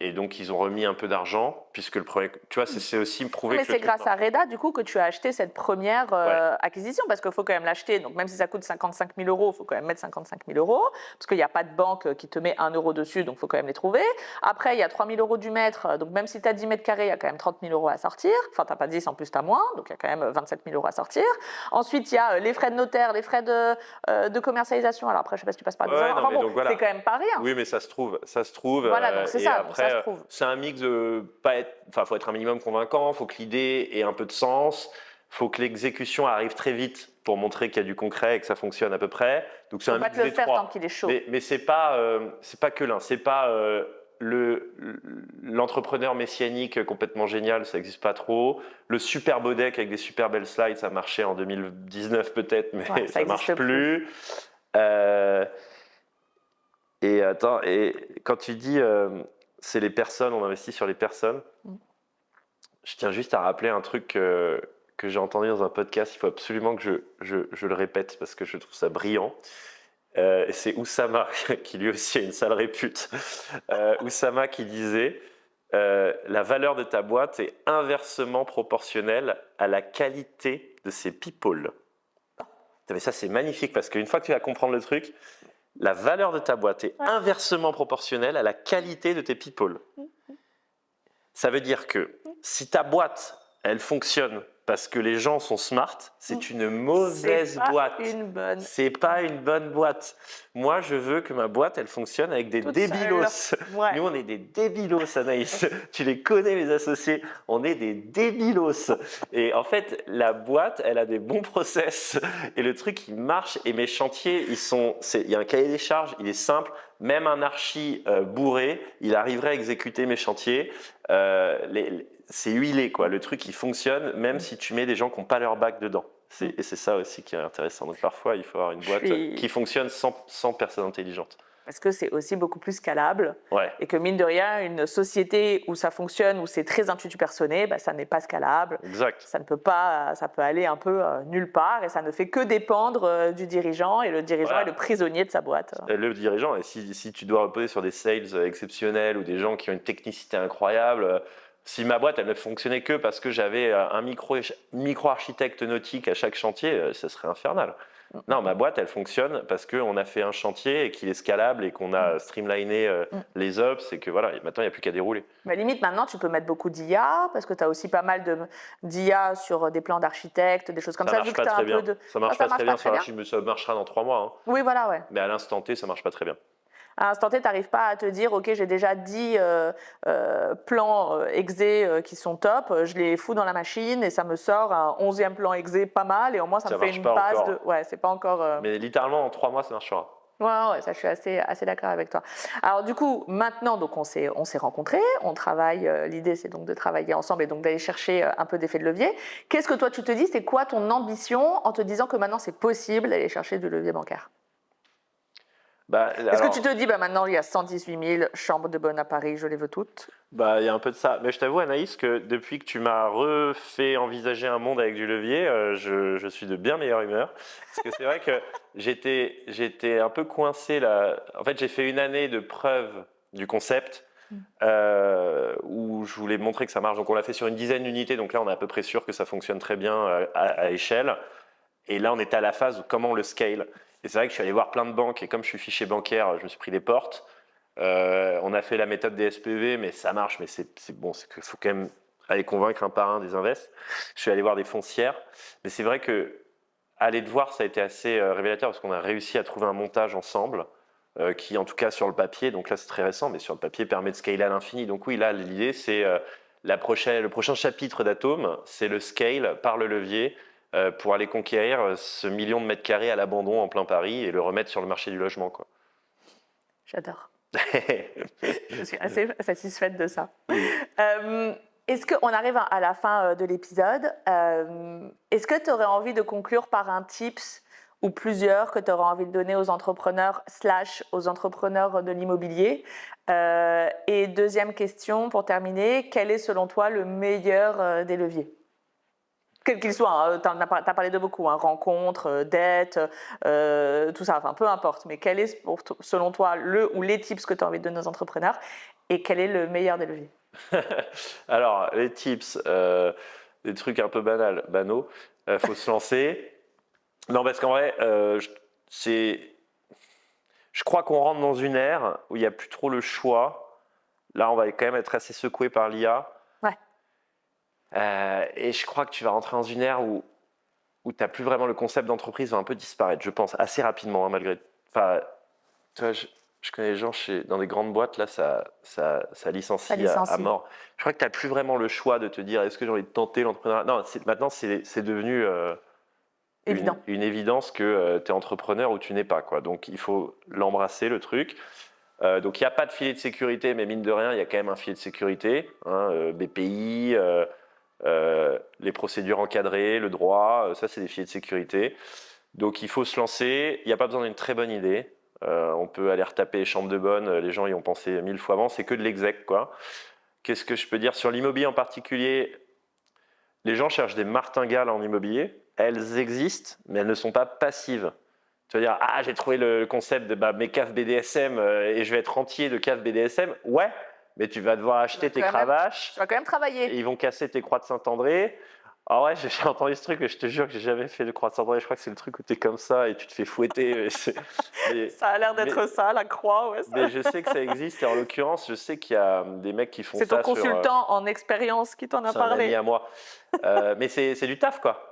et donc ils ont remis un peu d'argent, puisque le premier, tu vois, c'est aussi prouver Mais que le c'est truc grâce à marche. Reda, du coup, que tu as acheté cette première acquisition, parce qu'il faut quand même l'acheter. Donc, même si ça coûte 55 000 euros, il faut quand même mettre 55 000 euros, parce qu'il n'y a pas de banque qui te met 1 euro dessus, donc il faut quand même les trouver. Après, il y a 3 000 euros du mètre, donc même si tu as 10 mètres carrés, il y a quand même 30 000 euros à sortir. Enfin, tu n'as pas 10, en plus, tu as moins, donc il y a quand même 27 000 euros à sortir. Ensuite, il y a les frais de notaire, les frais de commercialisation. Alors après, je ne sais pas si tu passes par des Ouais, non, enfin mais bon, donc voilà. c'est quand même pas rien. Oui, mais ça se trouve. Voilà, donc c'est Et ça, donc ça après, se trouve. c'est un mix de pas être, enfin, faut être un minimum convaincant, faut que l'idée ait un peu de sens, faut que l'exécution arrive très vite pour montrer qu'il y a du concret et que ça fonctionne à peu près. Donc c'est Faut un pas mix te le des faire tant trois. qu'il est chaud. Mais c'est pas que l'un, c'est pas l'entrepreneur messianique complètement génial, ça n'existe pas trop. Le super beau deck avec des super belles slides, ça marchait en 2019 peut-être, mais Ouais, ça marche existe plus. Euh, et attends, et quand tu dis c'est les personnes, on investit sur les personnes, Mm. je tiens juste à rappeler un truc que j'ai entendu dans un podcast. Il faut absolument que je le répète parce que je trouve ça brillant. C'est Oussama qui lui aussi a une sale répute. Oussama qui disait la valeur de ta boîte est inversement proportionnelle à la qualité de ses people. Mais ça c'est magnifique parce qu'une fois que tu vas comprendre le truc, la valeur de ta boîte est inversement proportionnelle à la qualité de tes people. Ça veut dire que si ta boîte, elle fonctionne parce que les gens sont smart, c'est une mauvaise boîte. C'est pas une bonne boîte. Moi, je veux que ma boîte, elle fonctionne avec des Toute débilos. seule. Ouais. Nous, on est des débilos, Anaïs. Tu les connais, mes associés. On est des débilos. Et en fait, la boîte, elle a des bons process. Et le truc, il marche. Et mes chantiers, il y a un cahier des charges, il est simple. Même un archi bourré, il arriverait à exécuter mes chantiers. C'est huilé, quoi. Le truc, il fonctionne, même si tu mets des gens qui n'ont pas leur bac dedans. Et c'est ça aussi qui est intéressant. Donc parfois, il faut avoir une boîte qui fonctionne sans personne intelligente. Parce que c'est aussi beaucoup plus scalable. Ouais. Et que mine de rien, une société où ça fonctionne, où c'est très intuitu personné, bah, ça n'est pas scalable. Exact. Ça ne peut pas, ça peut aller un peu nulle part et ça ne fait que dépendre du dirigeant et le dirigeant est le prisonnier de sa boîte. Le dirigeant, et si tu dois reposer sur des sales exceptionnels ou des gens qui ont une technicité incroyable, si ma boîte elle ne fonctionnait que parce que j'avais un micro-architecte nautique à chaque chantier, ça serait infernal. Non, ma boîte, elle fonctionne parce qu'on a fait un chantier et qu'il est scalable et qu'on a streamliné les ops et que voilà, maintenant, il n'y a plus qu'à dérouler. Mais limite, maintenant, tu peux mettre beaucoup d'IA parce que tu as aussi pas mal d'IA sur des plans d'architectes, des choses comme ça. Ça marche pas très bien. Ça marche pas très bien sur l'archi, ça marchera dans 3 mois. Hein. Oui, voilà, ouais. Mais à l'instant T, ça marche pas très bien. À l'instant T, tu n'arrives pas à te dire, OK, j'ai déjà 10 plans exé qui sont top, je les fous dans la machine et ça me sort un 11e plan exé pas mal et au moins ça me fait une base encore. de... Ouais, c'est pas encore... Mais littéralement, en 3 mois, ça marchera. Ouais, ça, je suis assez d'accord avec toi. Alors du coup, maintenant, donc, on s'est rencontrés, on travaille, l'idée c'est donc de travailler ensemble et donc d'aller chercher un peu d'effet de levier. Qu'est-ce que toi tu te dis, c'est quoi ton ambition en te disant que maintenant c'est possible d'aller chercher du levier bancaire ? Est-ce que tu te dis, maintenant il y a 118 000 chambres de bonne à Paris, je les veux toutes ? Il y a un peu de ça. Mais je t'avoue, Anaïs, que depuis que tu m'as refait envisager un monde avec du levier, je suis de bien meilleure humeur. Parce que c'est vrai que j'étais un peu coincé là. En fait, j'ai fait une année de preuve du concept où je voulais montrer que ça marche. Donc, on l'a fait sur une dizaine d'unités. Donc là, on est à peu près sûr que ça fonctionne très bien à échelle. Et là, on était à la phase où comment on le scale. Et c'est vrai que je suis allé voir plein de banques et comme je suis fiché bancaire, je me suis pris les portes. On a fait la méthode des SPV, mais ça marche, mais c'est bon, c'est qu'il faut quand même aller convaincre un par un des invests. Je suis allé voir des foncières, mais c'est vrai que aller te voir, ça a été assez révélateur parce qu'on a réussi à trouver un montage ensemble qui, en tout cas sur le papier, donc là c'est très récent, mais sur le papier permet de scaler à l'infini. Donc oui, là l'idée c'est le prochain chapitre d'Atome, c'est le scale par le levier. Pour aller conquérir ce 1 million de mètres carrés à l'abandon en plein Paris et le remettre sur le marché du logement, quoi. J'adore. Je suis assez satisfaite de ça. Est-ce qu'on arrive à la fin de l'épisode ? Est-ce que tu aurais envie de conclure par un tips ou plusieurs que tu aurais envie de donner aux entrepreneurs / aux entrepreneurs de l'immobilier ? Et deuxième question, pour terminer, quel est selon toi le meilleur des leviers ? Quel qu'il soit, hein, tu as parlé de beaucoup, hein, rencontres, dettes, tout ça, enfin peu importe, mais quel est selon toi le ou les tips que tu as envie de donner aux entrepreneurs et quel est le meilleur des leviers ? Alors, les tips, des trucs un peu banaux, faut se lancer. Non, parce qu'en vrai, je crois qu'on rentre dans une ère où il n'y a plus trop le choix. Là, on va quand même être assez secoué par l'IA. Ouais. Et je crois que tu vas rentrer dans une ère où tu n'as plus vraiment le concept d'entreprise va un peu disparaître, je pense, assez rapidement, hein, malgré. Enfin, tu vois, je connais des gens dans des grandes boîtes, là, ça licencie, à mort. Je crois que tu n'as plus vraiment le choix de te dire est-ce que j'ai envie de tenter l'entrepreneuriat. Non, maintenant, c'est devenu Évident. une évidence que tu es entrepreneur ou tu n'es pas, quoi. Donc, il faut l'embrasser, le truc. Donc, il n'y a pas de filet de sécurité, mais mine de rien, il y a quand même un filet de sécurité. Hein, BPI, les procédures encadrées, le droit, ça, c'est des filets de sécurité. Donc, il faut se lancer. Il n'y a pas besoin d'une très bonne idée. On peut aller retaper les chambres de bonne. Les gens y ont pensé 1000 fois avant. C'est que de l'exec, quoi. Qu'est-ce que je peux dire sur l'immobilier en particulier? Les gens cherchent des martingales en immobilier. Elles existent, mais elles ne sont pas passives. Tu vas dire, ah, j'ai trouvé le concept de mes CAF BDSM et je vais être rentier de CAF BDSM. Ouais, mais tu vas devoir acheter tes cravaches. Tu vas quand même travailler. Et ils vont casser tes croix de Saint-André. Ah ouais, j'ai entendu ce truc, mais je te jure que j'ai jamais fait le croix de Saint-André. Je crois que c'est le truc où tu es comme ça et tu te fais fouetter. Ça a l'air d'être ça, la croix. Ouais, ça. Mais je sais que ça existe et en l'occurrence, je sais qu'il y a des mecs qui font ça. C'est ton consultant en expérience qui t'en a parlé. C'est un ami à moi. Mais c'est du taf, quoi.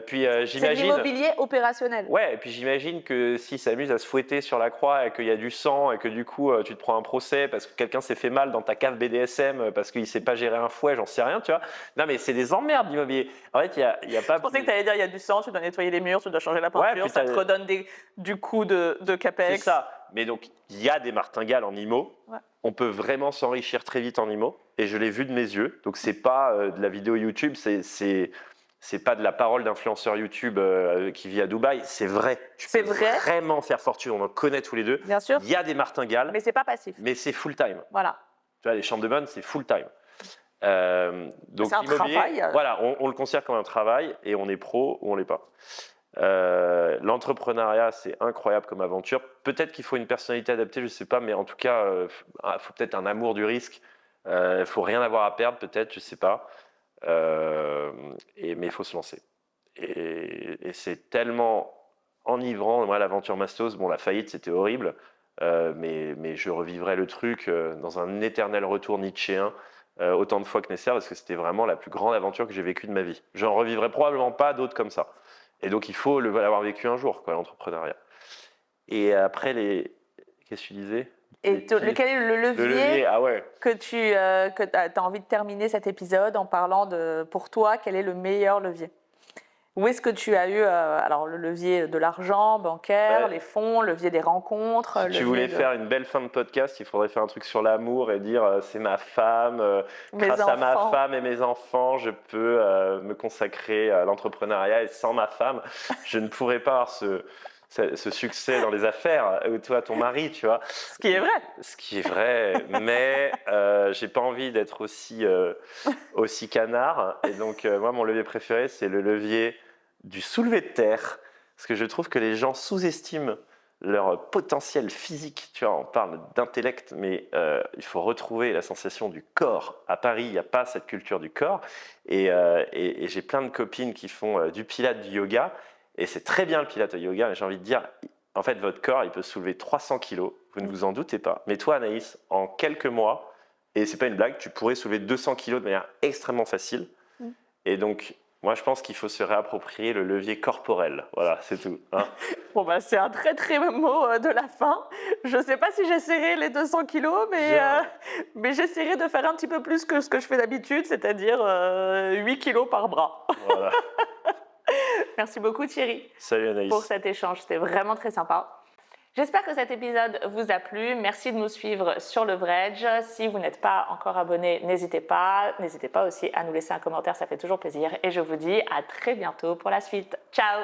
Puis c'est de l'immobilier opérationnel. Ouais, et puis j'imagine que s'ils s'amusent à se fouetter sur la croix et qu'il y a du sang et que du coup tu te prends un procès parce que quelqu'un s'est fait mal dans ta cave BDSM parce qu'il ne sait pas gérer un fouet, j'en sais rien, tu vois. Non, mais c'est des emmerdes d'immobilier. En fait, il y a pas. Je pensais que tu allais dire il y a du sang, tu dois nettoyer les murs, tu dois changer la peinture, ouais, ça te redonne du coup de capex. C'est ça. Mais donc, il y a des martingales en IMO. Ouais. On peut vraiment s'enrichir très vite en IMO. Et je l'ai vu de mes yeux. Donc, c'est pas de la vidéo YouTube, c'est pas de la parole d'influenceur YouTube qui vit à Dubaï. C'est vrai. Tu peux vraiment faire fortune. On en connaît tous les deux. Bien sûr. Il y a des martingales. Mais c'est pas passif. Mais c'est full time. Voilà. Tu vois, les chambres de bonne, c'est full time. Donc, c'est un travail. Voilà, on le considère comme un travail et on est pro ou on l'est pas. L'entrepreneuriat, c'est incroyable comme aventure. Peut-être qu'il faut une personnalité adaptée, je ne sais pas, mais en tout cas, il faut peut-être un amour du risque. Il ne faut rien avoir à perdre, peut-être, je ne sais pas. Mais il faut se lancer. Et c'est tellement enivrant. Moi, l'aventure Mastos, bon, la faillite, c'était horrible, mais je revivrai le truc dans un éternel retour nietzschéen. Autant de fois que nécessaire, parce que c'était vraiment la plus grande aventure que j'ai vécue de ma vie. Je n'en revivrai probablement pas d'autres comme ça. Et donc, il faut l'avoir vécu un jour, quoi, l'entrepreneuriat. Et après, qu'est-ce que tu disais? Et quel est le levier, ah ouais. que tu as envie de terminer cet épisode en parlant de, pour toi, quel est le meilleur levier? Où est-ce que tu as eu alors le levier de l'argent bancaire, les fonds, le levier des rencontres? Si tu voulais faire une belle fin de podcast, il faudrait faire un truc sur l'amour et dire c'est ma femme, grâce à ma femme et mes enfants, je peux me consacrer à l'entrepreneuriat et sans ma femme, je ne pourrais pas avoir ce succès dans les affaires, ou toi, ton mari, tu vois. Ce qui est vrai. Ce qui est vrai, mais j'ai pas envie d'être aussi canard. Et donc, moi, mon levier préféré, c'est le levier du soulevé de terre, parce que je trouve que les gens sous-estiment leur potentiel physique. Tu vois, on parle d'intellect, mais il faut retrouver la sensation du corps. À Paris, il n'y a pas cette culture du corps. Et j'ai plein de copines qui font du pilates, du yoga. Et c'est très bien le pilates au yoga, mais j'ai envie de dire, en fait, votre corps, il peut soulever 300 kilos, vous ne vous en doutez pas. Mais toi, Anaïs, en quelques mois, et c'est pas une blague, tu pourrais soulever 200 kilos de manière extrêmement facile. Et donc, moi, je pense qu'il faut se réapproprier le levier corporel. Voilà, c'est tout. Hein. Bon, c'est un très, très mot de la fin. Je ne sais pas si j'essaierai les 200 kilos, mais j'essaierai de faire un petit peu plus que ce que je fais d'habitude, c'est-à-dire 8 kilos par bras. Voilà. Merci beaucoup Thierry. Salut Anaïs. Pour cet échange, c'était vraiment très sympa. J'espère que cet épisode vous a plu. Merci de nous suivre sur Leverage. Si vous n'êtes pas encore abonné, n'hésitez pas. N'hésitez pas aussi à nous laisser un commentaire, ça fait toujours plaisir. Et je vous dis à très bientôt pour la suite. Ciao!